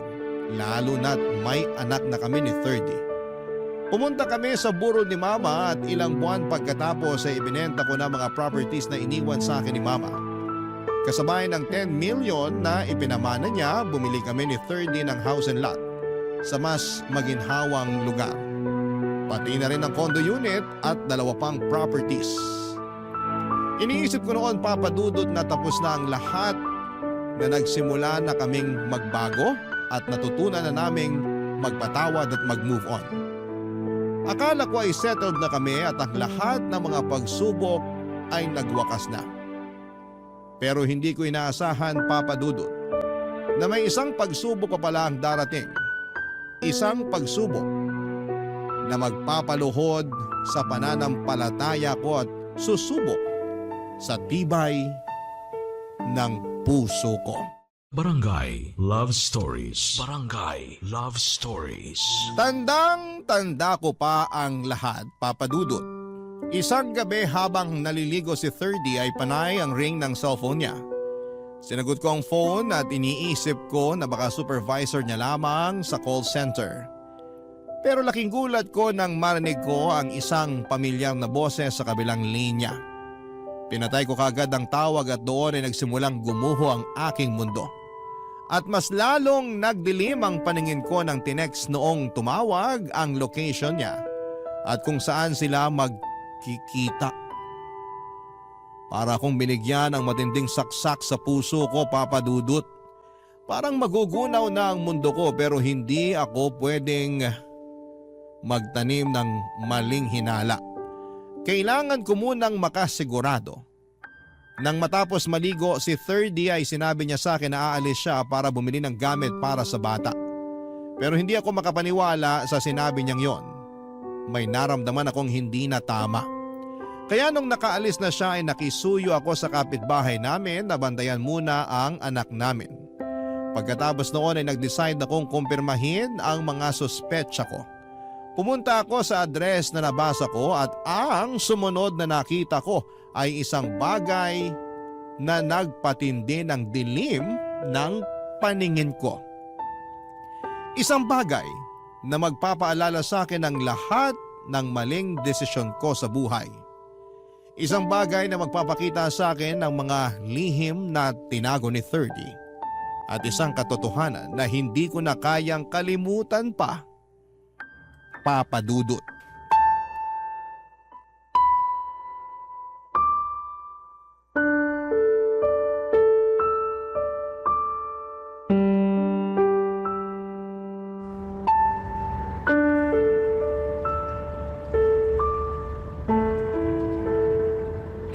lalo na't may anak na kami ni 30. Pumunta kami sa burol ni mama at ilang buwan pagkatapos ay ibinenta ko na mga properties na iniwan sa akin ni mama. Kasabay ng 10 million na ipinamana niya, bumili kami ni 30 ng house and lot sa mas maginhawang lugar. Pati na rin ang condo unit at 2 pang properties. Iniisip ko noon, papadudot, na tapos na ang lahat, na nagsimula na kaming magbago at natutunan na naming magpatawad at mag-move on. Akala ko ay settled na kami at ang lahat ng mga pagsubok ay nagwakas na. Pero hindi ko inaasahan, Papa Dudut, na may isang pagsubok pa pala ang darating. Isang pagsubok na magpapaluhod sa pananampalataya ko at susubok sa tibay ng puso ko. Barangay Love Stories. Barangay Love Stories. Tandang-tanda ko pa ang lahat, Papa Dudut. Isang gabi habang naliligo si 30 ay panay ang ring ng cellphone niya. Sinagot ko ang phone at iniisip ko na baka supervisor niya lamang sa call center. Pero laking gulat ko nang marinig ko ang isang pamilyar na boses sa kabilang linya. Pinatay ko kagad ang tawag at doon ay nagsimulang gumuho ang aking mundo. At mas lalong nagdilim ang paningin ko nang tinext noong tumawag ang location niya at kung saan sila magkikita. Para akong binigyan ng matinding saksak sa puso ko, Papa Dudut. Parang magugunaw na ang mundo ko pero hindi ako pwedeng magtanim ng maling hinala. Kailangan ko munang makasigurado. Nang matapos maligo, si 30 ay sinabi niya sa akin na aalis siya para bumili ng gamit para sa bata. Pero hindi ako makapaniwala sa sinabi niyang yon. May naramdaman akong hindi na tama. Kaya nung nakaalis na siya ay nakisuyo ako sa kapitbahay namin na bantayan muna ang anak namin. Pagkatapos noon ay nag-decide akong kumpirmahin ang mga suspetsa ko. Pumunta ako sa address na nabasa ko at ang sumunod na nakita ko ay isang bagay na nagpatindi ng dilim ng paningin ko. Isang bagay na magpapaalala sa akin ng lahat ng maling desisyon ko sa buhay. Isang bagay na magpapakita sa akin ng mga lihim na tinago ni 30. At isang katotohanan na hindi ko na kayang kalimutan pa, Papa Dudut.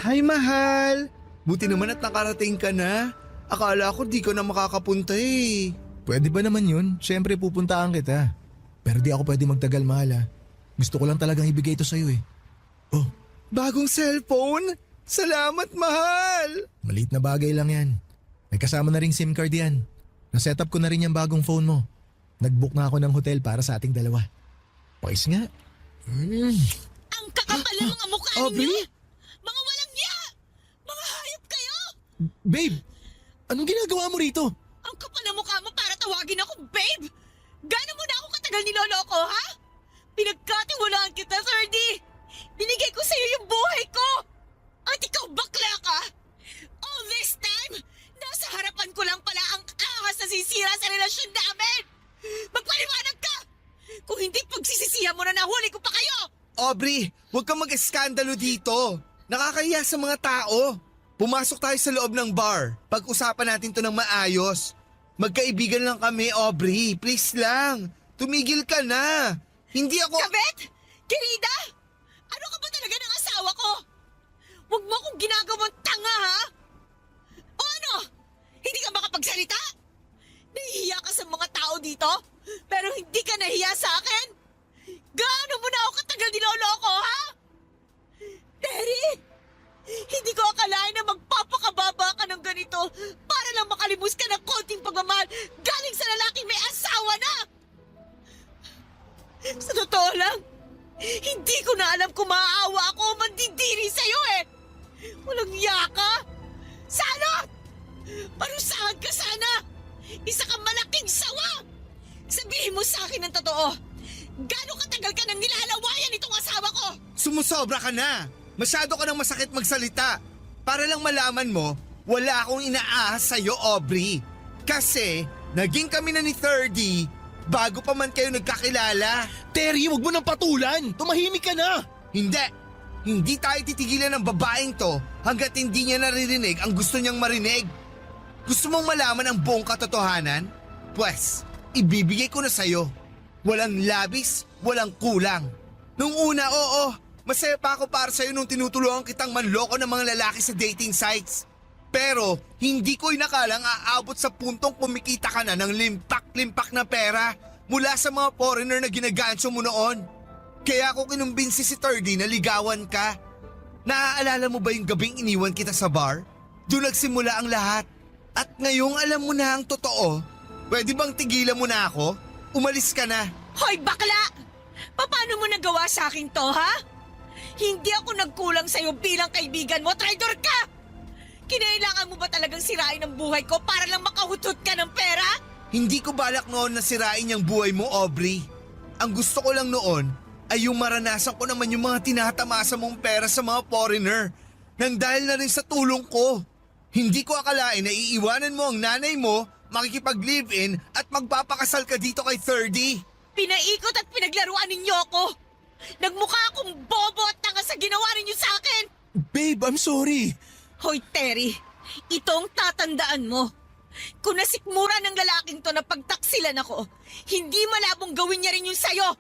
Hi, mahal! Buti naman at nakarating ka na. Akala ko di ka na makakapunta eh. Pwede ba naman yun? Siyempre pupuntaan kita. Pero di ako pwede magtagal, mahal ha. Gusto ko lang talagang ibigay ito sa'yo eh. Oh, Bagong cellphone? Salamat, mahal! maliit na bagay lang yan. May kasama na ring SIM card yan. Naset up ko na rin yung bagong phone mo. Nag-book na ako ng hotel para sa ating dalawa. Pakis nga. Ang kakapal ng mga mukha Aubrey? ninyo! Mga walang niya! Mga hayop kayo! Babe, anong ginagawa mo rito? Ang kapal ng mukha mo para tawagin ako, babe! Gano'n mo na ako katagal niloloko, ha? Pinagkatiwalaan kita, 30! Binigay ko sa'yo yung buhay ko! At ikaw bakla ka! All this time, nasa harapan ko lang pala ang ahas na sisira sa relasyon namin! Magpaliwanag ka! Kung hindi pagsisisihan mo na nahuli ko pa kayo! Aubrey, huwag kang mag-eskandalo dito. Nakakahiya sa mga tao. Pumasok tayo sa loob ng bar. Pag-usapan natin to ng maayos. Magkaibigan lang kami, Aubrey. Please lang. Tumigil ka na. Hindi ako... Kabet! Querida! Ano ka ba talaga ng asawa ko? Huwag mo akong ginagawang tanga, ha? O ano? Hindi ka makapagsalita? Nahihiya ka sa mga tao dito? Pero hindi ka nahiya sa akin? Gaano mo na ako katagal niloloko, ha? Terry! Hindi ko akalain na magpapakababa ka ng ganito para lang makalimos ka ng konting pagmamahal galing sa lalaking may asawa na! Sa totoo lang, hindi ko na alam kung maaawa ako o mandidiri sa'yo eh! Walang yaka! Sana! Parusahan ka sana! Isa kang malaking sawa! Sabihin mo sa akin ng totoo, gaano katagal ka nang nilalawayan itong asawa ko? Sumusobra ka na. Masyado ka nang masakit magsalita. Para lang malaman mo, wala akong inaahas sa'yo, Aubrey. Kasi, naging kami na ni 30 bago pa man kayo nagkakilala. Terry, wag mo nang patulan! Tumahimik ka na! Hindi! Hindi tayo titigilan ng babaeng to hanggat hindi niya naririnig ang gusto niyang marinig. Gusto mong malaman ang buong katotohanan? Pwes, ibibigay ko na sa'yo. Walang labis, walang kulang. Nung una, oo, masaya pa ako para sa'yo nung tinutulungan kitang manloko ng mga lalaki sa dating sites. Pero hindi ko inakalang aabot sa puntong kumikita ka na ng limpak-limpak na pera mula sa mga foreigner na ginagancho mo noon. Kaya ako kinumbinsi si Thirdy na ligawan ka. Naaalala mo ba yung gabing iniwan kita sa bar? Doon nagsimula ang lahat. At ngayong alam mo na ang totoo, pwede bang tigilan mo na ako? Umalis ka na. Hoy, bakla! Paano mo nagawa sa akin to, ha? Hindi ako nagkulang sa'yo bilang kaibigan mo, traitor ka! Kinailangan mo ba talagang sirain ang buhay ko para lang makahutot ka ng pera? Hindi ko balak noon na sirain yung buhay mo, Aubrey. Ang gusto ko lang noon ay yung maranasan ko naman yung mga tinatamasa mong pera sa mga foreigner. Nang dahil na rin sa tulong ko. Hindi ko akalain na iiwanan mo ang nanay mo, makikipag-live-in at magpapakasal ka dito kay Thirdy. Pinaikot at pinaglaruan ninyo ako! Nagmukha akong bobo at tanga sa ginawa ninyo sa akin! Babe, I'm sorry. Hoy, Terry, itong tatandaan mo. Kung nasikmura ng lalaking to na pagtaksilan ako, hindi malabong gawin niya rin yung sayo.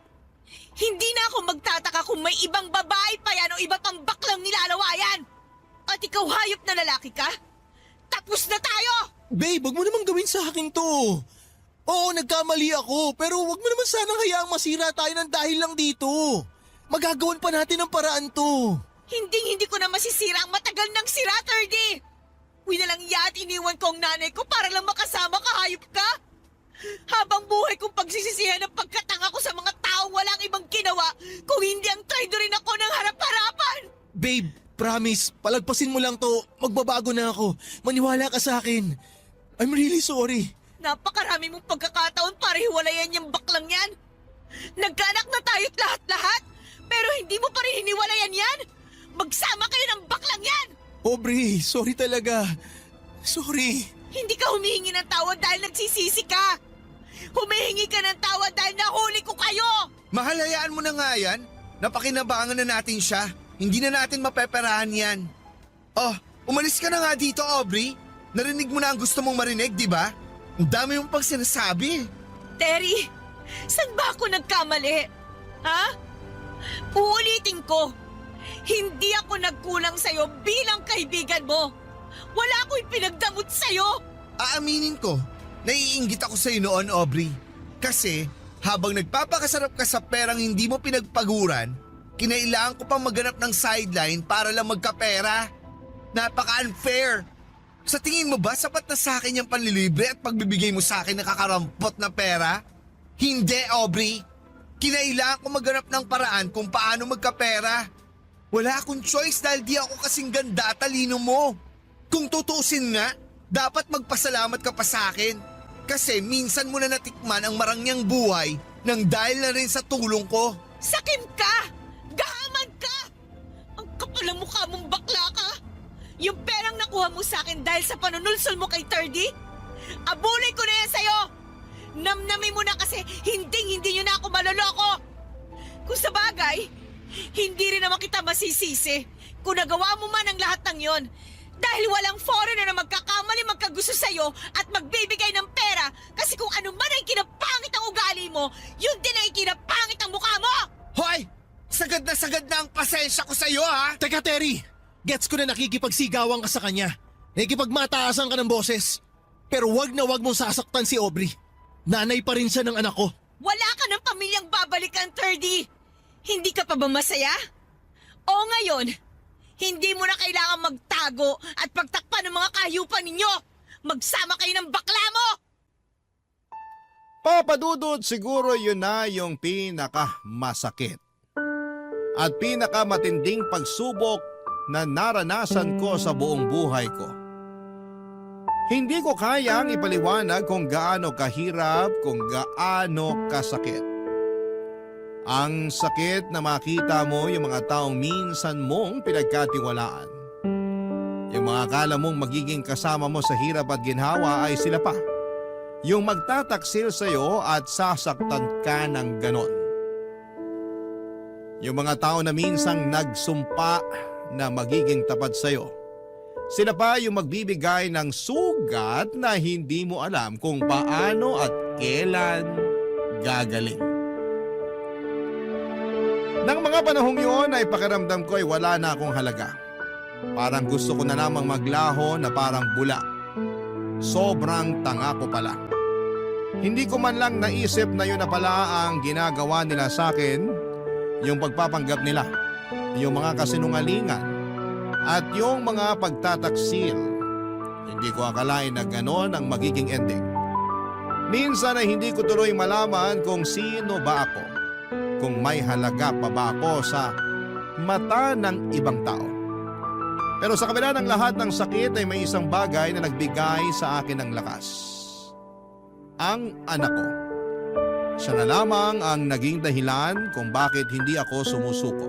Hindi na ako magtataka kung may ibang babae pa yan o iba pang baklang nilalawayan. At ikaw hayop na lalaki ka? Tapos na tayo! Babe, wag mo naman gawin sa akin to. Oo, nagkamali ako, pero wag mo naman sanang hayaang masira tayo ng dahil lang dito. Magagawan pa natin ang paraan to. Hindi ko na masisira ang matagal ng sira, Thirdy! Uwi na lang ya't iniwan ko ang nanay ko para lang makasama ka, hayop ka! Habang buhay kong pagsisisihan ang pagkatanga ko sa mga taong walang ibang ginawa kung hindi ang traitor rin ako ng harap-harapan! Babe, promise, palagpasin mo lang to. Magbabago na ako. Maniwala ka sa akin. I'm really sorry. Napakarami mong pagkakataon para hiwalayan yung baklang yan! Nagkaanak na tayo't lahat-lahat! Pero hindi mo pa rin hiniwalayan yan! Magsama kayo ng baklang yan! Aubrey, sorry talaga. Sorry. Hindi ka humihingi ng tawad dahil nagsisisi ka! Humihingi ka ng tawad dahil nahuli ko kayo! Mahal, hayaan mo na nga yan. Napakinabangan na natin siya. Hindi na natin mapeperahan yan. Oh, umalis ka na nga dito, Aubrey. Narinig mo na ang gusto mong marinig, di ba? Ang dami mong pang sinasabi. Terry, saan ba ako nagkamali? Ha? Uulitin ko. Hindi ako nagkulang sa'yo bilang kaibigan mo. Wala akong pinagdamot sa'yo. Aaminin ko, naiinggit ako sa'yo noon, Aubrey. Kasi habang nagpapakasarap ka sa perang hindi mo pinagpaguran, kinailangan ko pang maghanap ng sideline para lang magkapera. Napaka-unfair. Sa tingin mo ba sapat na sa akin yung panlilibre at pagbibigay mo sa akin ng kakarampot na pera? Hindi, Aubrey. Kinailangan ko maghanap ng paraan kung paano magkapera. Wala akong choice dahil di ako kasing ganda at talino mo. Kung tutusin nga, dapat magpasalamat ka pa sa akin. Kasi minsan mo na natikman ang marangyang buhay nang dahil na rin sa tulong ko. Sakim ka! Gahaman ka! Ang kapal ng mukha mong bakla ka! Yung perang nakuha mo sa akin dahil sa panunulsol mo kay Thirdy, abulay ko na yan sa'yo! Namnamin mo na kasi hindi nyo na ako maloloko! Kung sa bagay, hindi rin naman kita masisisi kung nagawa mo man ang lahat ng yon. Dahil walang foreigner na magkakamali magkagusto sa'yo at magbibigay ng pera kasi kung ano man ay kinapangit ang ugali mo, yun din ay kinapangit ang mukha mo! Hoy! Sagad na ang pasensya ko sa'yo, ha? Teka, Terry. Gets ko na nakikipagsigawan ka sa kanya. Nakikipagmataasan ka ng boses. Pero wag na wag mong sasaktan si Aubrey. Nanay pa rin siya ng anak ko. Wala ka ng pamilyang babalikan, Thirdy! Hindi ka pa ba masaya? O ngayon, hindi mo na kailangan magtago at pagtakpan ng mga kahayupan ninyo! Magsama kayo ng bakla mo! Papadudod, siguro yun na yung pinakamasakit at pinakamatinding pagsubok na naranasan ko sa buong buhay ko. Hindi ko kayang ipaliwanag kung gaano kahirap, kung gaano kasakit. Ang sakit na makita mo yung mga taong minsan mong pinagkatiwalaan. Yung mga akala mong magiging kasama mo sa hirap at ginhawa ay sila pa. Yung magtataksil sa'yo at sasaktan ka ng ganon. Yung mga tao na minsang nagsumpa na magiging tapat sa'yo. Sila pa yung magbibigay ng sugat na hindi mo alam kung paano at kailan gagaling. Nang mga panahong yun ay pakiramdam ko ay wala na akong halaga. Parang gusto ko na namang maglaho na parang bula. Sobrang tanga ko pala. Hindi ko man lang naisip na yun na pala ang ginagawa nila sa akin, yung pagpapanggap nila, yung mga kasinungalingan, at yung mga pagtataksil. Hindi ko akalain na ganon ang magiging ending. Minsan ay hindi ko tuloy malaman kung sino ba ako, kung may halaga pa ba ako sa mata ng ibang tao. Pero sa kabila ng lahat ng sakit ay may isang bagay na nagbigay sa akin ng lakas. Ang anak ko. Siya na lamang ang naging dahilan kung bakit hindi ako sumusuko.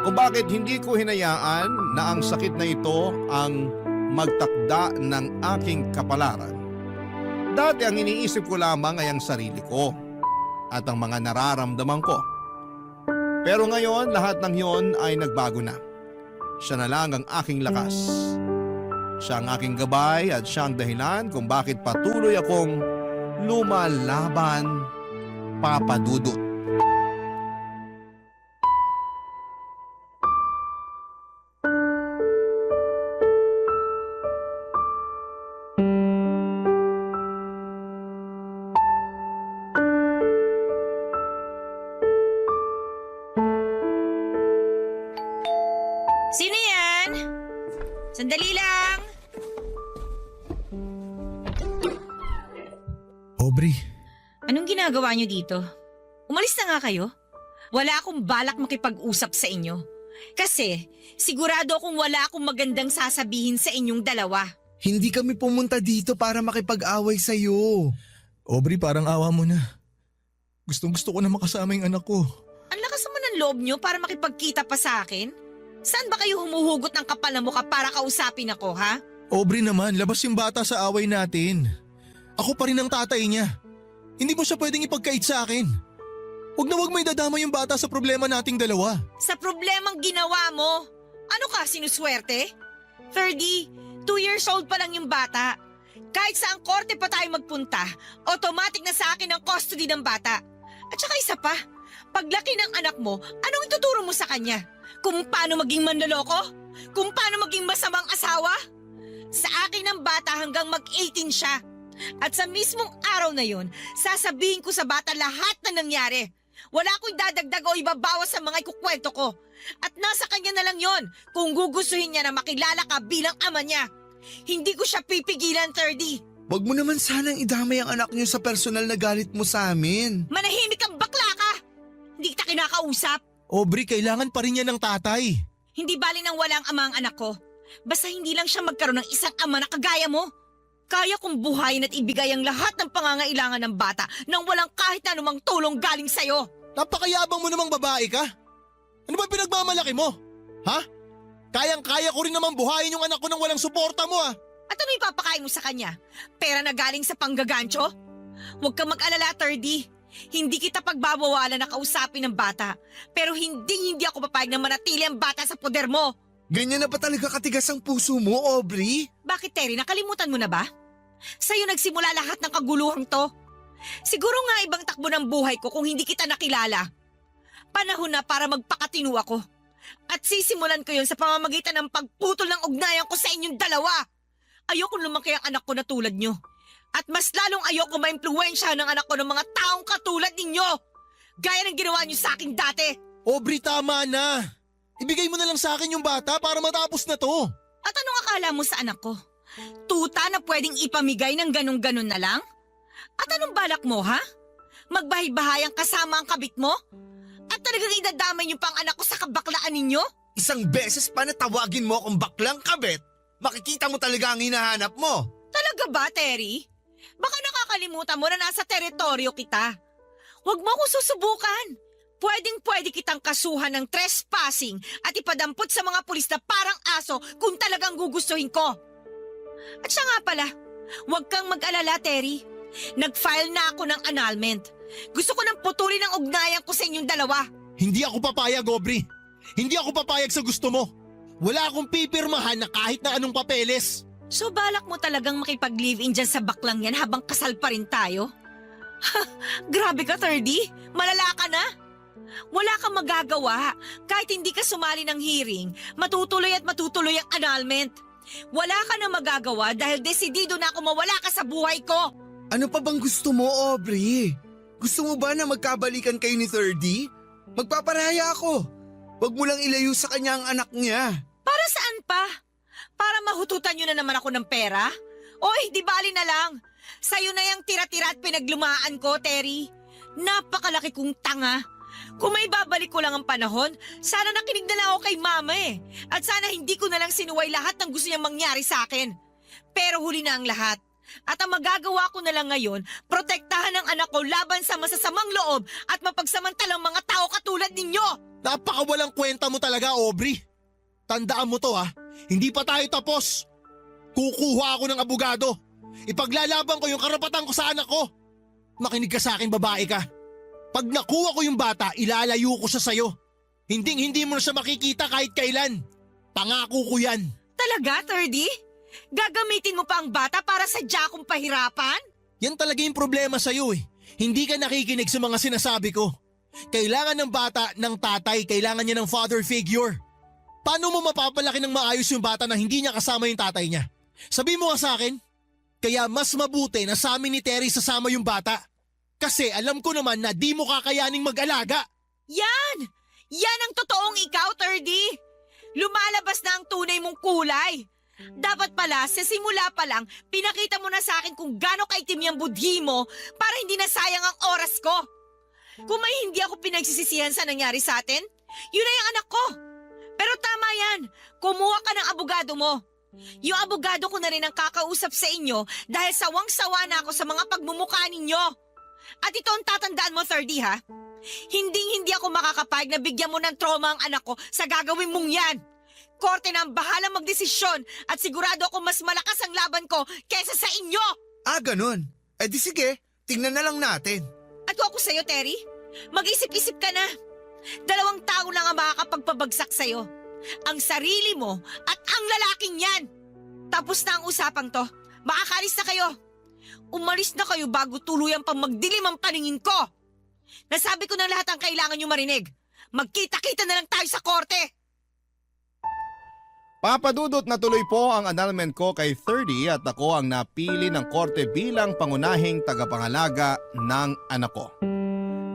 Kung bakit hindi ko hinayaan na ang sakit na ito ang magtakda ng aking kapalaran. Dati ang iniisip ko lamang ay ang sarili ko at ang mga nararamdaman ko. Pero ngayon lahat ng yon ay nagbago na. Siya na lang ang aking lakas. Siya ang aking gabay at siya ang dahilan kung bakit patuloy akong lumalaban, Papa Dudut. Sino yan? Sandali lang. Aubrey, Anong ginagawa niyo dito? Umalis na nga kayo. Wala akong balak makipag-usap sa inyo. Kasi sigurado akong wala akong magandang sasabihin sa inyong dalawa. Hindi kami pumunta dito para makipag-away sa'yo. Aubrey, parang awa mo na. Gustong gusto ko na makasama yung anak ko. Ang lakas naman ng loob niyo para makipagkita pa sa akin. Saan ba kayo humuhugot ng kapal na mukha para kausapin ako, ha? Aubrey naman, labas yung bata sa away natin. Ako pa rin ang tatay niya. Hindi mo siya pwedeng ipagkait sa akin. Huwag na huwag may dadama yung bata sa problema nating dalawa. Sa problemang ginawa mo, ano ka, sinuswerte? 30, 2 years old pa lang yung bata. Kahit saang korte pa tayo magpunta, automatic na sa akin ang custody ng bata. At saka isa pa, paglaki ng anak mo, anong ituturo mo sa kanya? Kung paano maging manloloko? Kung paano maging masamang asawa? Sa akin ang bata hanggang mag-18 siya. At sa mismong araw na yon, sasabihin ko sa bata lahat na nangyari. Wala akong dadagdag o ibabawas sa mga ikukwento ko. At nasa kanya na lang yon kung gugustuhin niya na makilala ka bilang ama niya. Hindi ko siya pipigilan, 30. Wag mo naman sanang idamay ang anak niyo sa personal na galit mo sa amin. Manahimik kang bakla ka! Hindi kita kinakausap. Aubrey, kailangan pa rin yan ng tatay. Hindi bali nang walang ama ang anak ko. Basta hindi lang siya magkaroon ng isang ama na kagaya mo. Kaya kong buhayin at ibigay ang lahat ng pangangailangan ng bata nang walang kahit anumang tulong galing sa'yo. Napakayabang mo namang babae ka. Ano ba pinagmamalaki mo? Ha? Kayang-kaya ko rin namang buhayin yung anak ko nang walang suporta mo ah. At ano ipapakain mo sa kanya? Pera na galing sa panggagancho? Huwag kang mag-alala, 30. Hindi kita pagbabawalan na kausapin ng bata. Pero hindi ako papayag na manatili ang bata sa poder mo. Ganyan na ba talaga katigas ang puso mo, Aubrey? Bakit, Terry? Nakalimutan mo na ba? Sa'yo nagsimula lahat ng kaguluhang to. Siguro nga ibang takbo ng buhay ko kung hindi kita nakilala. Panahon na para magpakatino ako. At sisimulan ko yun sa pamamagitan ng pagputol ng ugnayan ko sa inyong dalawa. Ayoko lumaki ang anak ko na tulad nyo. At mas lalong ayoko maimpluwensya ng anak ko ng mga taong katulad ninyo. Gaya ng ginawa nyo sa akin dati. Aubrey, tama na. Ibigay mo na lang sa akin yung bata para matapos na to. At anong akala mo sa anak ko? Tuta na pwedeng ipamigay ng ganun-ganun na lang? At anong balak mo, ha? Magbahay-bahayang kasama ang kabit mo? At talagang idadamay niyo pang anak ko sa kabaklaan ninyo? Isang beses pa na tawagin mo akong baklang kabet, makikita mo talaga ang hinahanap mo. Talaga ba, Terry? Baka nakakalimutan mo na nasa teritoryo kita. Huwag mo akong susubukan. Pwedeng-pwede kitang kasuhan ng trespassing at ipadampot sa mga pulis na parang aso kung talagang gugustuhin ko. At siya nga pala, huwag kang mag-alala, Terry. Nag-file na ako ng annulment. Gusto ko nang putulin ang ugnayan ko sa inyong dalawa. Hindi ako papayag, Aubrey. Hindi ako papayag sa gusto mo. Wala akong pipirmahan na kahit na anong papeles. So balak mo talagang makipag-live-in dyan sa baklang yan habang kasal pa rin tayo? Grabe ka, 30. Malala ka na. Wala kang magagawa. Kahit hindi ka sumali ng hearing, matutuloy at matutuloy ang annulment. Wala ka na magagawa dahil desidido na ako mawala ka sa buhay ko. Ano pa bang gusto mo, Aubrey? Gusto mo ba na magkabalikan kayo ni 3D? Magpaparaya ako. Huwag mo lang ilayo sa kanya ang anak niya. Para saan pa? Para mahututan nyo na naman ako ng pera? Oy, di bali na lang. Sa'yo na yung tira-tira at pinaglumaan ko, Terry. Napakalaki kong tanga. Kung may babalik ko lang ang panahon, sana nakinig na lang ako kay mama eh. At sana hindi ko na lang sinuway lahat ng gusto niyang mangyari sa akin. Pero huli na ang lahat. At ang magagawa ko na lang ngayon, protektahan ang anak ko laban sa masasamang loob at mapagsamantalang mga tao katulad ninyo. Napakawalang kwenta mo talaga, Aubrey. Tandaan mo to ha, hindi pa tayo tapos. Kukuha ako ng abogado. Ipaglalaban ko yung karapatan ko sa anak ko. Makinig ka sa akin, babae ka. Pag nakuha ko yung bata, ilalayo ko siya sa'yo. Hindi mo na siya makikita kahit kailan. Pangako ko yan. Talaga, 30? Gagamitin mo pa ang bata para sadya akong pahirapan? Yan talaga yung problema sa'yo eh. Hindi ka nakikinig sa mga sinasabi ko. Kailangan ng bata ng tatay, kailangan niya ng father figure. Paano mo mapapalaki ng maayos yung bata na hindi niya kasama yung tatay niya? Sabi mo nga sa akin, kaya mas mabuti na sa amin ni Terry sasama yung bata. Kasi alam ko naman na di mo kakayaning mag-alaga. Yan! Yan ang totoong ikaw, 30! Lumalabas na ang tunay mong kulay. Dapat pala, sa simula pa lang, pinakita mo na sa akin kung gaano kaitim yung budhi mo para hindi na sayang ang oras ko. Kung may hindi ako pinagsisisihan sa nangyari sa atin, yun na yung anak ko. Pero tama yan, kumuha ka ng abogado mo. Yung abogado ko na rin ang kakausap sa inyo dahil sawang-sawa na ako sa mga pagmumukha ninyo. At ito ang tatandaan mo, 30 ha? Hindi ako makakapayag na bigyan mo ng trauma ang anak ko sa gagawin mong yan. Korte na ang bahala magdesisyon at sigurado ako mas malakas ang laban ko kaysa sa inyo. Ah, ganun. Eh di sige, tingnan na lang natin. At kung ako sa'yo, Terry, mag-isip-isip ka na. 2 tao lang ang makakapagpabagsak sa'yo. Ang sarili mo at ang lalaking yan. Tapos na ang usapang to. Makakalis na kayo. Umalis na kayo bago tuluyan pang magdilim ang paningin ko. Nasabi ko na lahat ang kailangan nyo marinig. Magkita-kita na lang tayo sa korte. Papadudot na tuloy po ang annulment ko kay 30 at ako ang napili ng korte bilang pangunahing tagapangalaga ng anak ko.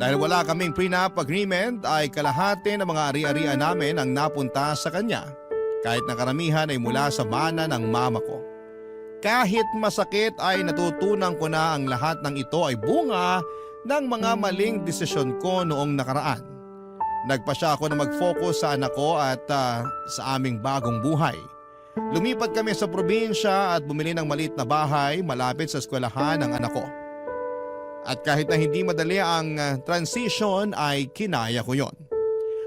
Dahil wala kaming prenup agreement ay kalahati ng mga ari-arian namin ang napunta sa kanya kahit na karamihan ay mula sa mana ng mama ko. Kahit masakit ay natutunan ko na ang lahat ng ito ay bunga ng mga maling desisyon ko noong nakaraan. Nagpasya ako na mag-focus sa anak ko at sa aming bagong buhay. Lumipat kami sa probinsya at bumili ng maliit na bahay malapit sa eskwelahan ng anak ko. At kahit na hindi madali ang transition ay kinaya ko yon.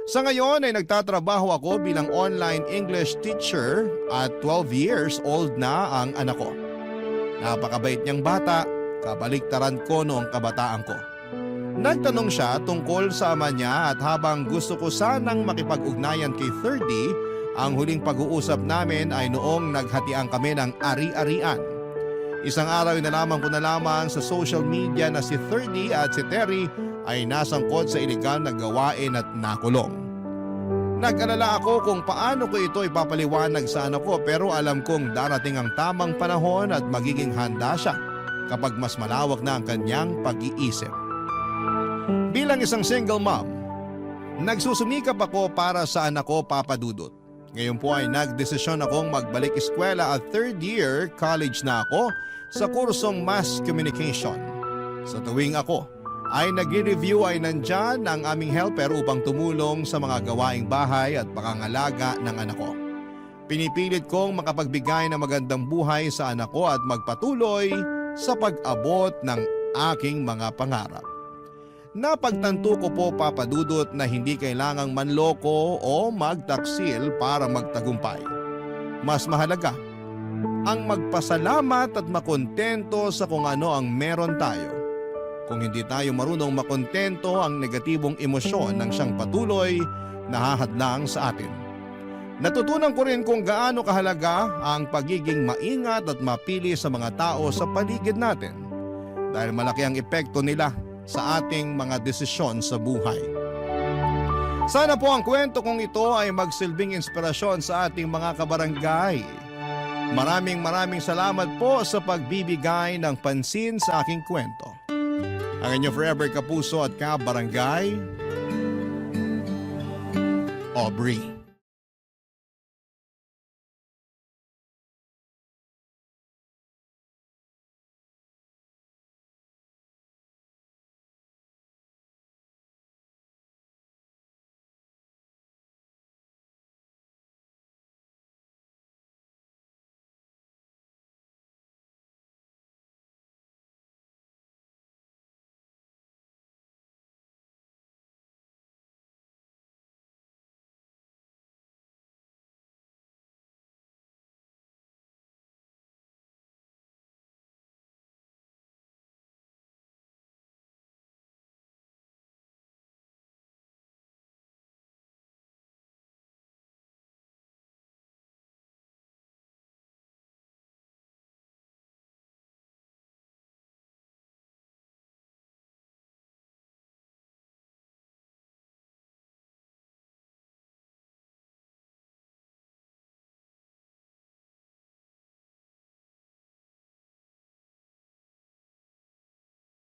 Sa ngayon ay nagtatrabaho ako bilang online English teacher at 12 years old na ang anak ko. Napakabait niyang bata, kabaliktaran ko noong kabataan ko. Nagtanong siya tungkol sa ama niya at habang gusto ko sanang makipag-ugnayan kay 30, ang huling pag-uusap namin ay noong naghatian kami ng ari-arian. Isang araw nalaman ko na lamang sa social media na si 30 at si Terry ay nasangkot sa iligal na gawain at nakulong. Nag-alala ako kung paano ko ito ipapaliwanag sa anak ko pero alam kong darating ang tamang panahon at magiging handa siya kapag mas malawak na ang kanyang pag-iisip. Bilang isang single mom, nagsusumikap ako para sa anak ko, Papa Dudut. Ngayon po ay nagdesisyon akong magbalik eskwela at 3rd year college na ako sa kursong Mass Communication. Sa tuwing ako ay nagre-review ay nandyan ang aming helper upang tumulong sa mga gawaing bahay at pangangalaga ng anak ko. Pinipilit kong makapagbigay ng magandang buhay sa anak ko at magpatuloy sa pag-abot ng aking mga pangarap. Napagtanto ko po, Papa Dudut, na hindi kailangang manloko o magtaksil para magtagumpay. Mas mahalaga ang magpasalamat at makontento sa kung ano ang meron tayo. Kung hindi tayo marunong makontento, ang negatibong emosyon ng siyang patuloy na hahadlang sa atin. Natutunan ko rin kung gaano kahalaga ang pagiging maingat at mapili sa mga tao sa paligid natin dahil malaki ang epekto nila sa ating mga desisyon sa buhay. Sana po ang kwento kong ito ay magsilbing inspirasyon sa ating mga kabarangay. Maraming salamat po sa pagbibigay ng pansin sa aking kwento. Ang inyo forever kapuso at kabarangay, Aubrey.